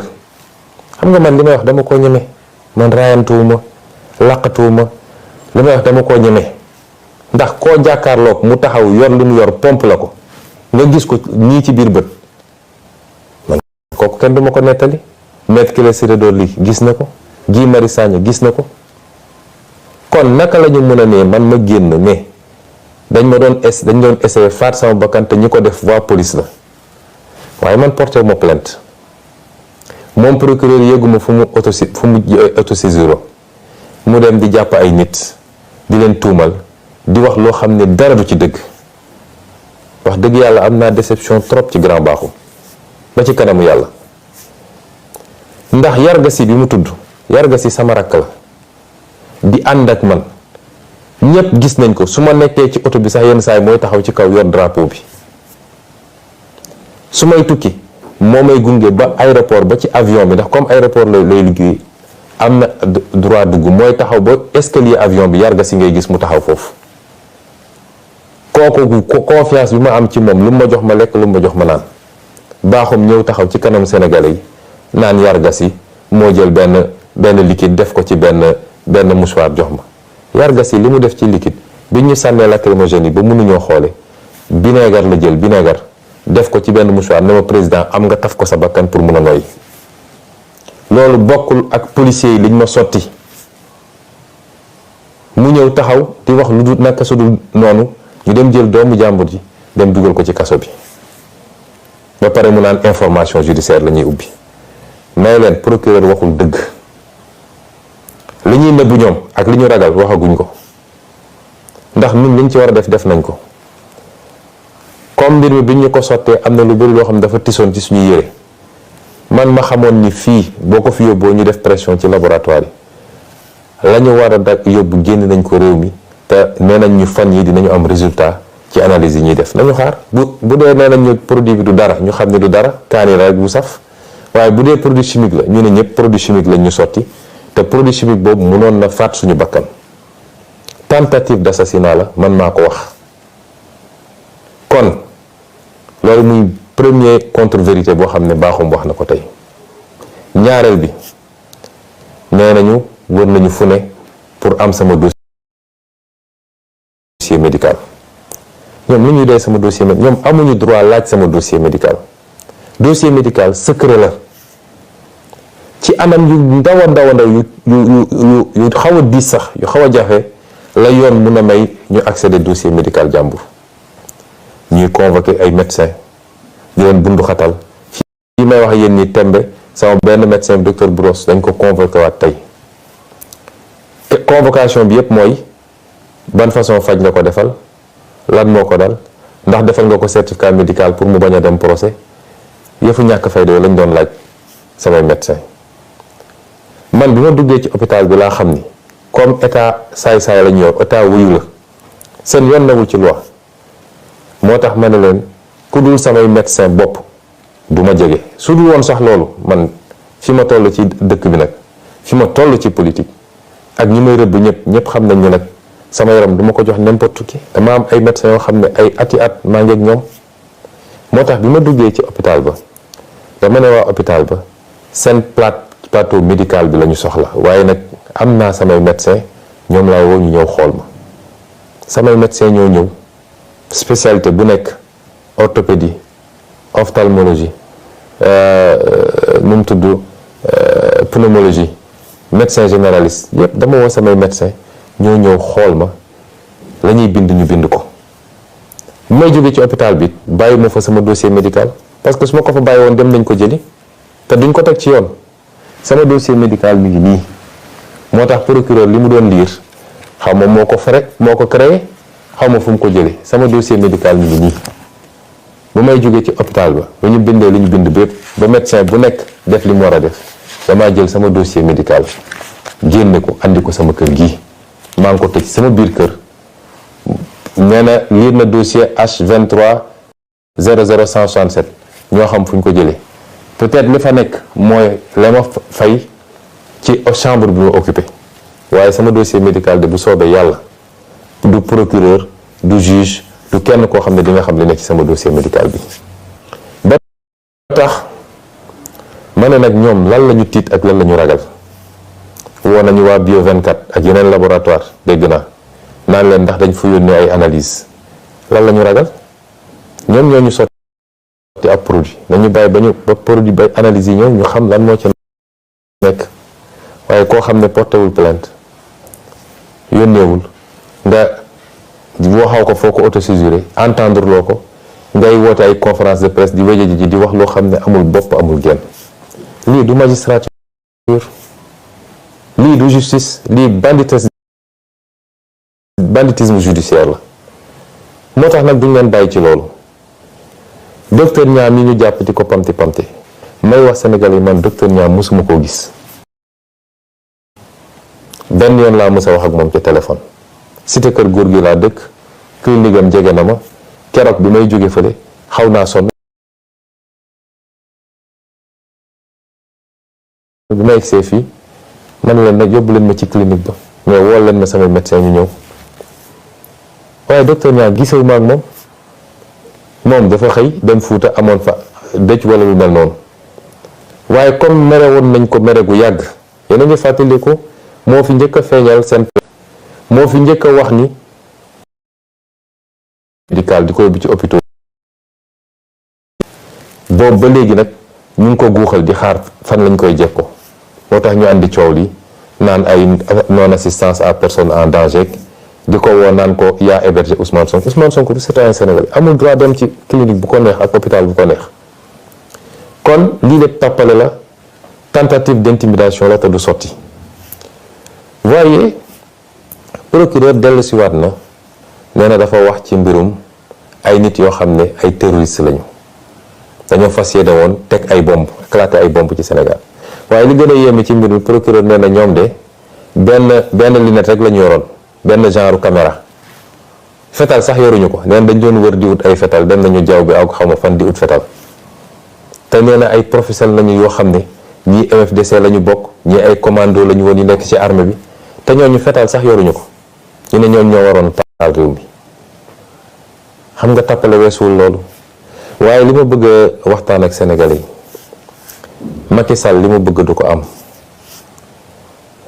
xam nga man li may wax dama koo ñeme man raayantuwuma laqatuwuma li may wax dama koo ñeme ndax koo jàkkaarloog mu taxaw yor li mu yor pompe la ko nga gis ko ñii ci biir bët man kooku kenn duma ko nettali. Maître Ciré Clédor Ly gis na ko Guy Marius Sagna gis na ko kon naka la ñu mën a ne man ma génn ne dañ doon essayer faat sama bakkan te ñi ko def waa police la waaye man porté ma plainte moom procureur yëguma fu mu autosaisir mu dem di jàpp ay nit di leen tuumal di wax loo xam ne dara du ci dëgg wax dëgg yàlla am naa déception trop ci grand Bakhoum ba ci kanamu yàlla ndax Yargassi bi mu tudd Yargassi sama rakk la di ànd ak man ñépp gis nañ ko su ma nekkee ci oto bi sax yenn saa yi mooy taxaw ci kaw yor drapeau bi su may tukki moo may gunge ba aéroport ba ci avion bi ndax comme aéroport lay liggéey am na droit dugg mooy taxaw ba escalier avion bi Yargassi ngay gis mu taxaw foofu kooku confiance bi ma am ci moom lu ma jox ma lekk lu ma jox ma naan Bakhoum ñëw taxaw ci kanam Sénégalais yi naan Yargassi moo jël benn liquide def ko ci benn mouchoir jox ma Yargassi li mu def ci liquide bi ñu sànnee lacrymogène yi ba mënuñoo xoole vinaigre la jël vinaigre def ko ci benn mouchoir ne ma président am nga taf ko sa bakkan pour mun a noyyi loolu bokkul ak policiers yi liñ ma sotti mu ñëw taxaw di wax lu dul naka su dul noonu ñu dem jël doomu jàmbur ji dem dugal ko ci kaso bi ba pare mu naan information judiciaire la ñuy ubbi may leen procureur waxul dëgg li ñuy nëbbu ñoom ak li ñu ragal waxaguñ ko ndax ñun liñ ci war a def nañ ko. comme mbir mi biñ ñu ko sottee am na lu bëri loo xam ne dafa tisoon ci suñu yére man ma xamoon ni fii boo ko fi yóbboo ñu def pression ci laboratoire yi la ñu war a yóbbu génn nañ ko réew mi te nee nañ ñu fan yi dinañu am résultat ci analyse yi ñuy def nañu xaar bu dee nee nañ ñu produit bi du dara ñu xam ne du dara kaani rek bu saf waaye bu dee produit chimique la ñu ne ñëpp produit chimique lañ ñu sotti te produit chimique boobu mënoon na faat suñu bakkan tentative d'assassinat la man maa ko wax. kon loolu muy premier contre-vérité boo xam ne Bakhoum wax na ko tey ñaareel bi nee nañu wër nañu fu ne pour am sama dossier médical ñoom lu ñuy doy sama dossier médical ñoom amuñu droit laaj sama dossier médical secret la ci anam yu ndaw a ndaw yu xaw a diis sax yu xaw a jafe la yoon mun a may ñu accéder dossier médical jàmbur ñuy convoqué ay médecins di leen bundu xatal fii may wax yéen ñi tembe sama benn médecin bi docteur Bros dañ ko convoqué waat tey convocation bi yépp mooy ban façon faj nga ko defal lan moo ko dal ndax defal nga ko certificat médical pour mu bañ a dem procès yëfu ñàkk fayda yooyu lañ doon laaj samay médecin man bi ma duggee ci hôpital bi laa xam ni comme état saay-saay lañ yor état wuyu la seen yoon newul ci loi moo tax ma ne leen ku dul samay médecin bopp du ma jege su dul woon sax loolu man fi ma toll ci dëkk bi nag fi ma toll ci politique ak ñi may rëbb ñëpp xam nañ ne nag sama yaram du ma ko jox n'importe qui dama am ay médecins yoo xam ne ay ati at maa ngi ak ñoom moo tax bi ma duggee ci hôpital ba dama ne waa hôpital ba seen plateau médical bi la ñu soxla waaye nag am naa samay médecin ñoom laa woo ñu ñëw xool ma samay médecin ñoo ñëw spécialité bu nekk orthopédie ophtalmologie nu mu tudd pneumologie médecin généraliste yépp dama woo samay médecin ñoo ñëw xool ma la ñuy bind ñu bind ko bu may jógee ci hôpital bi bàyyi ma fa sama dossier médical parce que su ma ko fa bàyyi woon dem nañ ko jëli te duñ ko teg ci yoon sama dossier médical mi ngi nii moo tax procureur li mu doon liir xaw ma moo ko créé xaw ma fu mu ko jëlee sama dossier médical mi ngi nii bu may jógee ci hôpital ba ñu bindee li ñu bind bépp ba médecin bu nekk def li mu war a def damaa jël sama dossier médical génne ko andi ko sama kër gii maa ngi ko tëj sama biir kër nee na liir na dossier H23 00167 ñoo xam fu ñu ko jëlee peut-être li fa nekk mooy la ma fay ci chambre bi ma occupé waaye sama dossier médical de bu soobee yàlla du procureur du juge du kenn koo xam ne di nga xam li nekk ci sama dossier médical bi ba tax ma ne nag ñoom lan la ñu tiit ak lan la ñu ragal woo nañu waa Bio 24 ak yeneen laboratoire dégg naa naan leen ndax dañ fa yónnee ay analyse lan la ñu ragal ñoom ñoo ñu sotti ab produit nañu bàyyi ba produit ba analyse yi ñëw ñu xam lan moo ci nekk waaye koo xam ne portewul plainte yónneewul nga waxaw ko foo ko autosaisiré entendre loo ko ngay woote ay conférence de presse di wéje ji di wax loo xam ne amul bopp amul genn lii du magistrature lii du justice lii banditisme judiciaire la moo tax nag duñ leen bàyyi ci loolu docteur Niang mi ñu jàpp di ko pamti may wax Sénégal yi man docteur Niang mosuma koo gis benn yoon laa mos a wax ak moom ci téléphone cité kër góor gi laa dëkk clinique am jege na ma keroog bi may jóge fële xaw naa sonn bi ma egsee fii man leen nag yóbbu leen ma ci clinique ba mais wool leen ma sama médecin ñu ñëw waaye docteur Niang gisewu ma ak moom dafa xëy dem Fuuta amoon fa dëj wala lu mel noonu waaye comme mere woon nañ ko mere gu yàgg yéen a ngi fàttali ko moo fi njëkk a feeñal seen moo fi njëkk a wax ni médical di ko yóbbu ci hôpital boobu ba léegi nag ñu ngi ko guuxal di xaar fan lañ koy jekko moo tax ñu andi coow li naan ay non assistance à personne en danger di ko woo naan ko yaa hébergé Ousmane Sonko du citoyen sénégalais amul droit dem ci clinique bu ko neex ak hôpital bu ko neex kon lii lépp tàppale la tentative d'intimidation la te du sotti voyez procureur dellusiwaat na nee na dafa wax ci mbirum ay nit yoo xam ne ay terroriste lañu dañoo fas yéene woon teg ay bomb éclater ay bomb ci Sénégal waaye li gën a yéeme ci mbirum procureur nee na ñoom de benn lunette rek la ñu yoroon benn genre caméra fetal sax yoruñu ko nee na dañ doon wër di ut ay fetal dem nañu jaww bi ak xaw ma fan di ut fetal te nee na ay professionnels lañu yoo xam ne ñii MFDC la ñu bokk ñii ay commando la ñu woon yu nekk ci armée bi te ñooñu fetal sax yoruñu ko ñu ne ñoom ñoo waroon taal réew mi xam nga tappale weesuwul loolu. waaye li ma bëgg a waxtaan ak Sénégalais yi Macky Sall li ma bëgg du ko am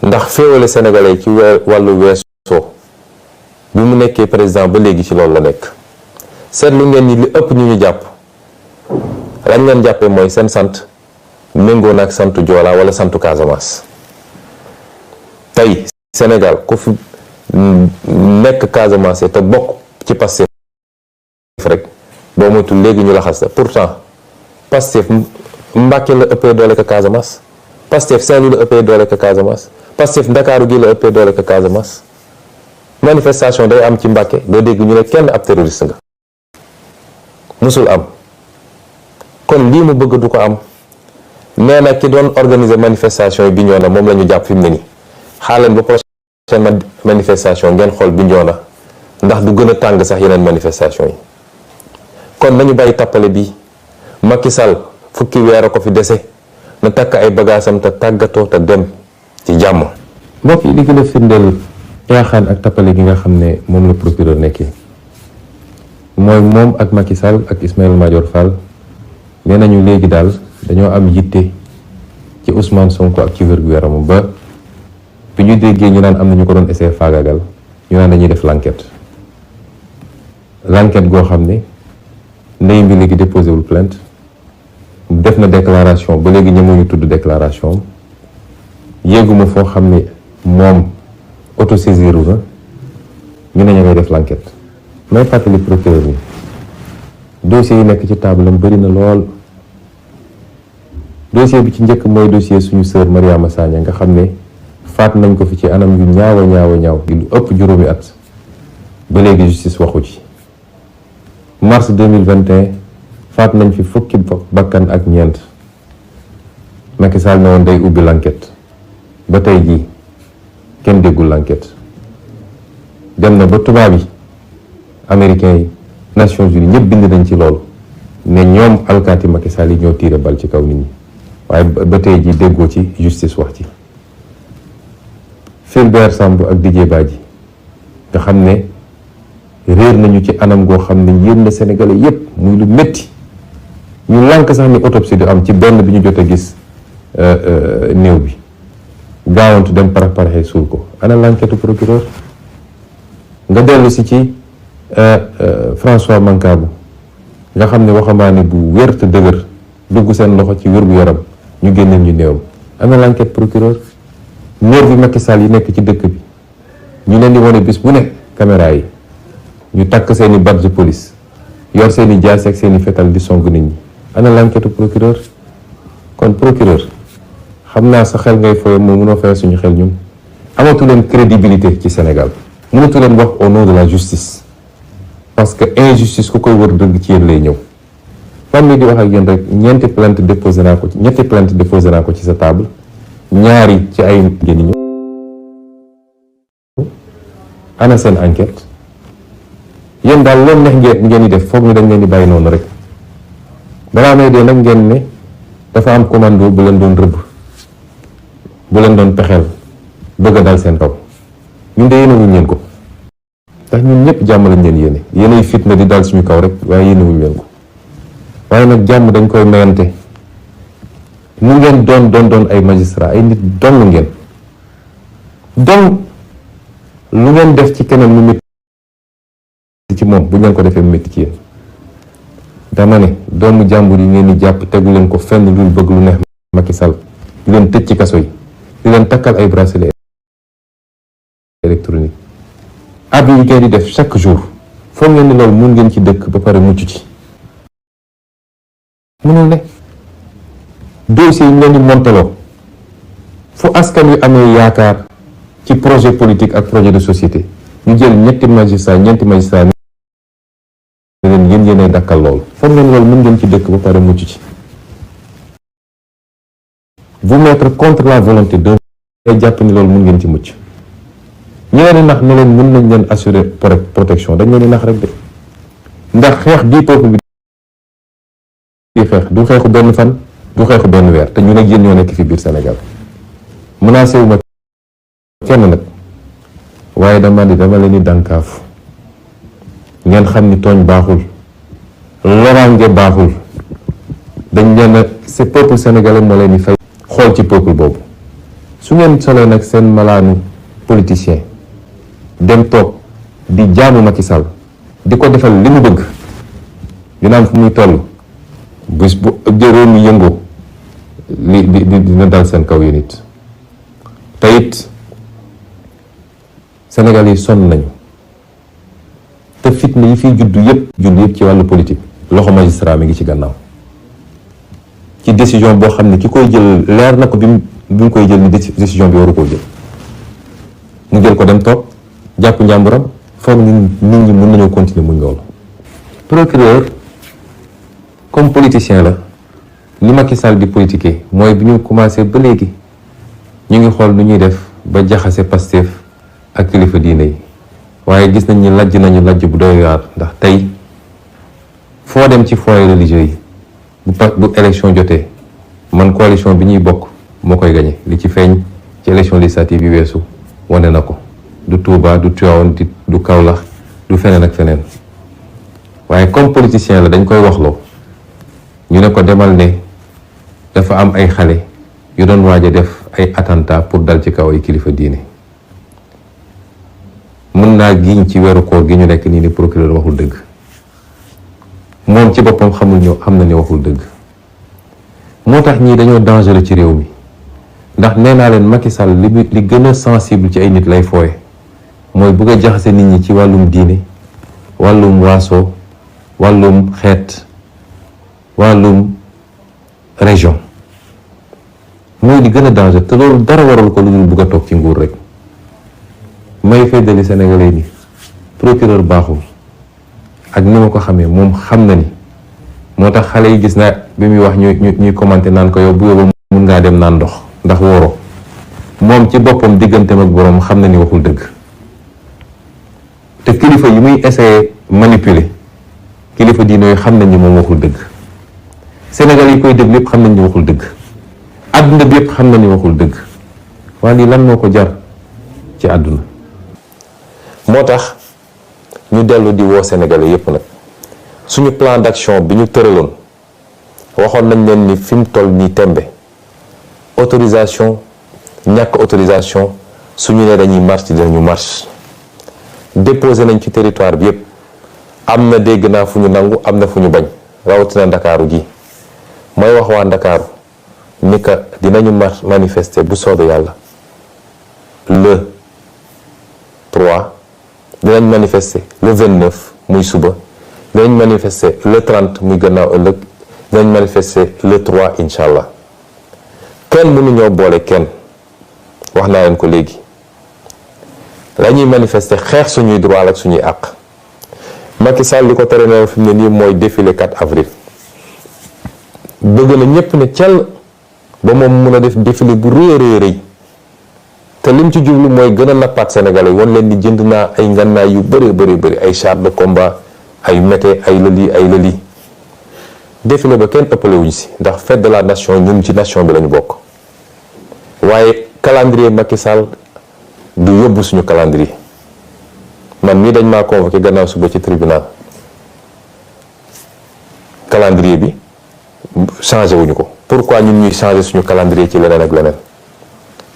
ndax féewale Sénégalais yi ci wàllu weesoo bi mu nekkee président ba léegi ci loolu la nekk seetlu ngeen ni li ëpp ñu jàpp lañ leen jàppee mooy seen sant méngoo na ak santu Joola wala santu Casamance tey Sénégal ku fi nekk Casamance te bokk ci Pastef rek boo moytul léegi ñu laxas la pourtant Pastef Mbàkke la ëppee doole ka Casamance Pastef Saint-Louis la ëppee doole ka Casamance Pastef Ndakaaru gi la ëppee doole ka Casamance manifestation day am ci Mbàkke doo dégg ñu ne kenn ab terroriste nga musul am kon lii mu bëgg du ko am nee na ki doon organiser manifestation yi Bignona moom la ñu jàpp fi mu ne nii xaaleen ba prochaine manifestation ngeen xool Bignona ndax du gën a tàng sax yeneen manifestation yi kon nañu bàyyi tappale bi Macky Sall fukki weer a ko fi dese na takk ay bagaasam te tàggatoo te dem ci jàmm. mbokk yi li gën a firndeel caaxaan ak tappale gi nga xam ne moom la procureur nekkee mooy moom ak Macky Sall ak Ismaïla Madior Fall nee nañu léegi daal dañoo am yitte ci Ousmane Sonko ak ci wér-gu-yaramam ba bi ñu déggee ñu naan am na ñu ko doon essayer faagagal ñu naan dañuy def l'enquête goo xam ne ndey bi léegi déposé wul plainte def na déclaration ba léegi ñemuñu tudd déclaration yéeguma foo xam ne moom autosaisiru na ñu ne ña ngay def l'enquête may fàttali procureur ni dossier yi nekk ci table am bëri na lool dossier bi ci njëkk mooy dossier suñu sœur Mariama Sagna nga xam ne faat nañ ko fi ci anam yu ñaaw yu lu ëpp juróomi at ba léegi justice waxu ci mars 2021 faat nañ fi fukki bakkan ak ñeent Macky Sall ne woon day ubbi l'enquête ba tey jii kenn déggul l'enquête dem na ba tubaab yi américains yi Nations Unies ñëpp bind nañ ci loolu ne ñoom alkaati Macky Sall yi ñoo tiire bal ci kaw nit ñi waaye ba tey jii déggoo ci justice wax ci Fulbert Sambou ak Didier Badji nga xam ne réer nañu ci anam goo xam ne yéen na Sénégalais yépp muy lu métti ñu lànk sax ni autopsie du am ci benn bi ñu jot a gis néew bi gaawantu dem paraxee suul ko ana l'enquête procureur nga dellu si ci François Mancabou nga xam ne waxambaane bu wér te dëgër dugg seen loxo ci wér-gu-yaram ñu génneel ñu néewam ana l'enquête procureur nervi bi Macky Sall yi nekk ci dëkk bi ñu leen di wane bis bu ne caméra yi ñu takk seeni badge police yor seeni jaasi ak seeni fetal di song nit ñi ana l'enquête procureur kon procureur xam naa sa xel ngay foye moo mënoo fayal suñu xel ñun amatu leen crédibilité ci Sénégal mënatu leen wax au nom de la justice parce que injustice ku koy wër dëgg ci yéen lay ñëw man mii di wax ak yéen rek ñetti plainte déposé naa ko ci sa table ñaari ci ay ngeen ñëw ana seen enquête yéen daal loolu neex ngeen di def foog ni dañ leen di bàyyi noonu rek balaa may dee nag ngeen ne dafa am commando bu leen doon rëbb bu leen doon pexeel bëgg a dal seen kaw ñun de yéenewuñ leen ko ndax ñun ñëpp jàmm lañ leen yéenay fitna di dal suñu kaw rek waaye yéenewuñ leen ko waaye nag jàmm dañ koy mayante nu ngeen doon ay magistrat ay nit dong ngeen donc lu ngeen def ci keneen mu métti ci moom bu ngeen ko defee mu métti ci yéen dama ne doomu jàmbur yi ngeen di jàpp tegu leen ko fenn lu bëgg lu neex Macky Sall di leen tëj ci kaso yi di leen takkal ay bracelet électronique ab yi ngeen di def chaque jour foog ngeen ni loolu mun ngeen ci dëkk ba pare mucc ci mënul ne dossier yi ngeen di monteloo fu askan wi amee yaakaar ci projet politique ak projet de société ñu jël ñeenti magistrat ne leen yéen yéenay dakkal loolu. foog ngeen loolu mën ngeen ci dëkk ba pare mucc ci. vous mettre contre la volonté de day jàpp ni loolu mën ngeen ci mucc. ñi leen di nax ne leen mën nañ leen assurer protection dañ leen di nax rek de ndax xeex bii peuple bi di xeex du xeexu benn fan du xeexu benn weer te ñu nag yéen ñoo nekk fi biir Sénégal menacé wu ma kenn nag waaye dama leen di dànkaafu ngeen xam ni tooñ baaxul loraange baaxul dañ leen a c'est peuple sénégalais moo leen di fay xool ci peuple boobu su ngeen solee nag seen malaanu politicien dem toog di jaamu Macky Sall di ko defal li mu bëgg dina am fu muy toll bis bu réew mi yëngoo dina dal seen kaw yéen it te it Sénégal yi sonn nañu te fitna yi fiy juddu yëpp ci wàllu politique loxo magistrat mi ngi ci gannaaw ci décision boo xam ne ki koy jël leer na ko bi mu koy jël ni décision bi waru koo jël mu jël ko dem toog jàpp njàmburam foog nit ñi mën nañoo continuer muñ loolu. procureur comme politicien la ni Macky Sall di politiquer mooy bi ñu commencé ba léegi ñu ngi xool nu ñuy def ba jaxase Pastef ak kilifa diine yi waaye gis nañ ni lajj bu doy waar ndax tey foo dem ci foyer religieux yi bu élection jotee man coalition bi ñuy bokk moo koy gañe li ci feeñ ci élection législative yi weesu wane na ko du Touba du Tivaouane du Kaolack du feneen ak feneen waaye comme politicien la dañ koy waxloo ñu ne ko demal ne dafa am ay xale yu doon waaj a def ay attentat pour dal ci kaw ay kilifa diine mën naa giñ ci weeru koor gi ñu nekk nii ni procureur waxul dëgg moom ci boppam xam na ni waxul dëgg moo tax ñii dañoo dangereux ci réew mi ndax nee naa leen Macky Sall li gën a sensible ci ay nit lay fooye mooy bëgg a jaxase nit ñi ci wàllum diine wàllum waaso wàllum xeet wàllum région mooy li gën a danger te loolu dara waral ko lu dul bëgg a toog ci nguur rek may feddali Sénégalais ni procureur baaxul ak ni ma ko xamee moom xam na ni moo tax xale yi gis naa bi muy wax ñuy commenté naan ko yow bu yóbbu mun ngaa dem naan ndox ndax wóoroo moom ci boppam digganteem ak boroom xam na ni waxul dëgg te kilifa yi muy essayer manipuler kilifa diine yooyu xam nañ ni moom waxul dëgg Sénégal yi koy déglu yépp xam nañ ni waxul dëgg àdduna bi yépp xam na ni waxul dëgg waaye lii lan moo ko jar ci àdduna moo tax ñu dellu di woo Sénégalais yépp nag suñu plan d'action bi ñu tëraloon waxoon nañ leen ni fi mu toll nii tembe autorisation ñàkk autorisation suñu ne dañuy marche dinañu marche déposé nañ ci territoire bi yépp am na dégg naa fu ñu nangu am na fu ñu bañ rawatina ndakaaru gi mooy wax waa ndakaaru ni ka dinañu manifester bu soobee yàlla le 3 dinañ manifester le 29 muy suba dinañ manifester le 30 muy gannaaw ëllëg dinañ manifester le 3 incha allah kenn mënuñoo boole kenn wax naa leen ko léegi la ñuy manifester xeex suñuy droit ak suñuy àq Macky Sall li ko tere na fi mu ne nii mooy défilé 4 avril bëgg na ñépp ne cell ba moom mun a def défilé bu rëy rëy te lim ci jublu mooy gën a nappaat Sénégalais won leen ni jënd naa ay ngannaay yu bëri ay chars de combat ay mété ay lëli défilé ba kenn ëppale wuñ si ndax fête de la nation ñun ci nation bi lañu bokk waaye calendrier Macky Sall du yóbbu suñu calendrier man mii dañ maa convoqué gannaaw suba ci tribunal calendrier bi changé wuñu ko pourquoi ñun ñuy changé suñu calendrier ci leneen ak leneen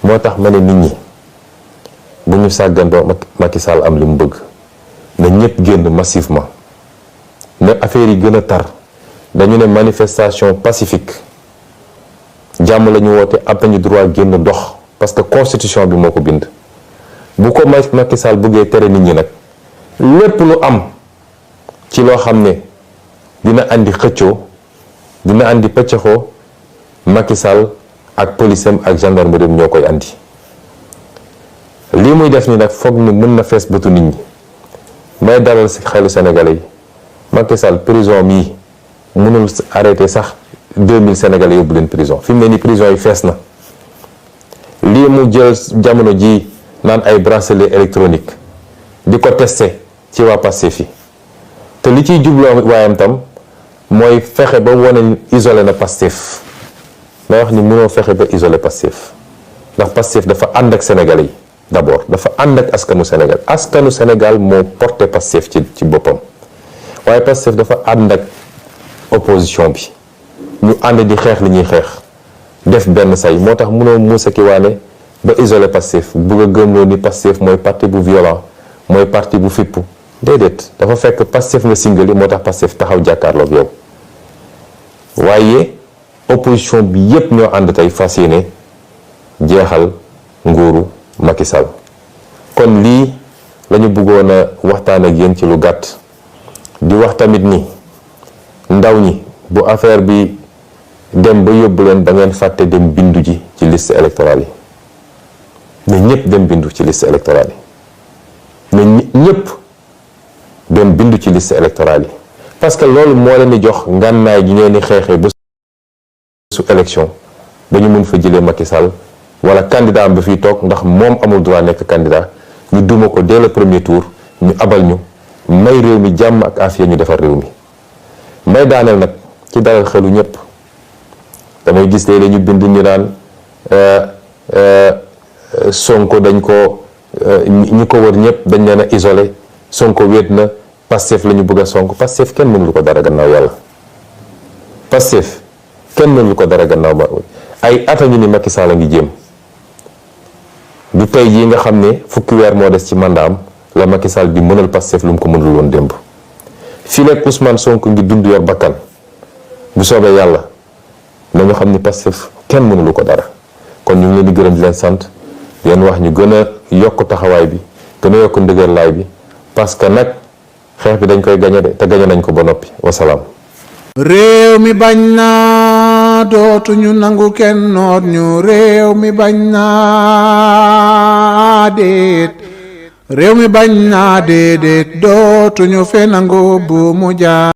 moo tax ma ne nit ñi bu ñu sàggandoo Macky Sall am li mu bëgg na ñëpp génn massivement ne affaire yi gën a tar dañu ne manifestation pacifique jàmm la ñu woote am nañu droit génn dox parce que constitution bi moo ko bind bu ko Macky Sall bëggee tere nit ñi nag lépp lu am ci loo xam ne dina andi xëccoo dina andi pëccëxoo Macky Sall ak polisam ak gendarmerie ñoo koy andi lii muy def ni nag foog ni mën na fees bëtu nit ñi. may dalal si xelu Sénégalais yi Macky Sall prison mii mënul arrêté sax 2000 Sénégalais yóbbu leen prison fi mu ne nii prison yi fees na. lii mu jël jamono ji naan ay bracelet électronique di ko testé ci waa Pastef yi te li ciy jubloo waayam tam mooy fexe ba wane isolé na Pastef may wax ni mënoo fexe ba isolé Pastef ndax Pastef dafa ànd ak Sénégalais yi d'abord dafa ànd ak askanu Sénégal moo porté Pastef ci boppam waaye Pastef dafa ànd ak opposition bi ñu ànd di xeex li ñuy xeex def benn say moo tax mënoo muusa ki waane ba isolé Pastef bugg a gëmloo ni Pastef mooy parti bu violent mooy parti bu fippu déedéet dafa fekk Pastef nga singali moo tax Pastef taxaw jàkkaarloog yow waaye opposition bi yépp ñoo ànd tey fas yéene jeexal nguuru Macky Sall kon lii lañu bëggoon a waxtaan ak yéen ci lu gàtt di wax tamit ni ndaw ñi bu affaire bi dem ba yóbbu leen da ngeen fàtte dem bindu ji ci liste électorale yi ne ñëpp dem bindu ci liste électorale yi ne ñëpp dem bindu ci liste électorale yi parce que loolu moo leen di jox ngànnaay gi ngeen di xeexee ba su élection ba ñu mun fa jëlee Macky Sall wala candidat am bi fiy toog ndax moom amul droit nekk candidat ñu duma ko dès le premier tour ñu abal ñu may réew mi jàmm ak afiya ñu defar réew mi may daaneel nag ci dalal xelu ñëpp damay gis léeg-léeg ñu bind ñu naan Sonko dañ ko ñi ko wër ñëpp dañ leen a isolé Sonko wéet na Pastef la ñu bëgg a sonk Pastef kenn mënul ko dara gannaaw yàlla Pastef kenn mënul ko dara gannaaw ba ay at a ngi ni Macky Sall a ngi jéem du tey jii nga xam ne fukki weer moo des ci mandaam la Macky Sall di mënal Pastef lu mu ko mënul woon démb fii lekk Ousmane Sonko ngi dund yor bakkan bu soobee yàlla nañu xam ni Pastef kenn mënulu ko dara kon ñu ngi leen di gërëm di leen sant di leen wax ñu gën a yokk taxawaay bi gën a yokk ndëgër laay bi parce que nag xeex bi dañ koy gañe de te gañe nañ ko ba noppi wasalaam. réew mi bañ na dootuñu nangu kenn noot ñu réew mi bañ na déet réew mi bañ na déedéet dootuñu fe nangu bu mu jaar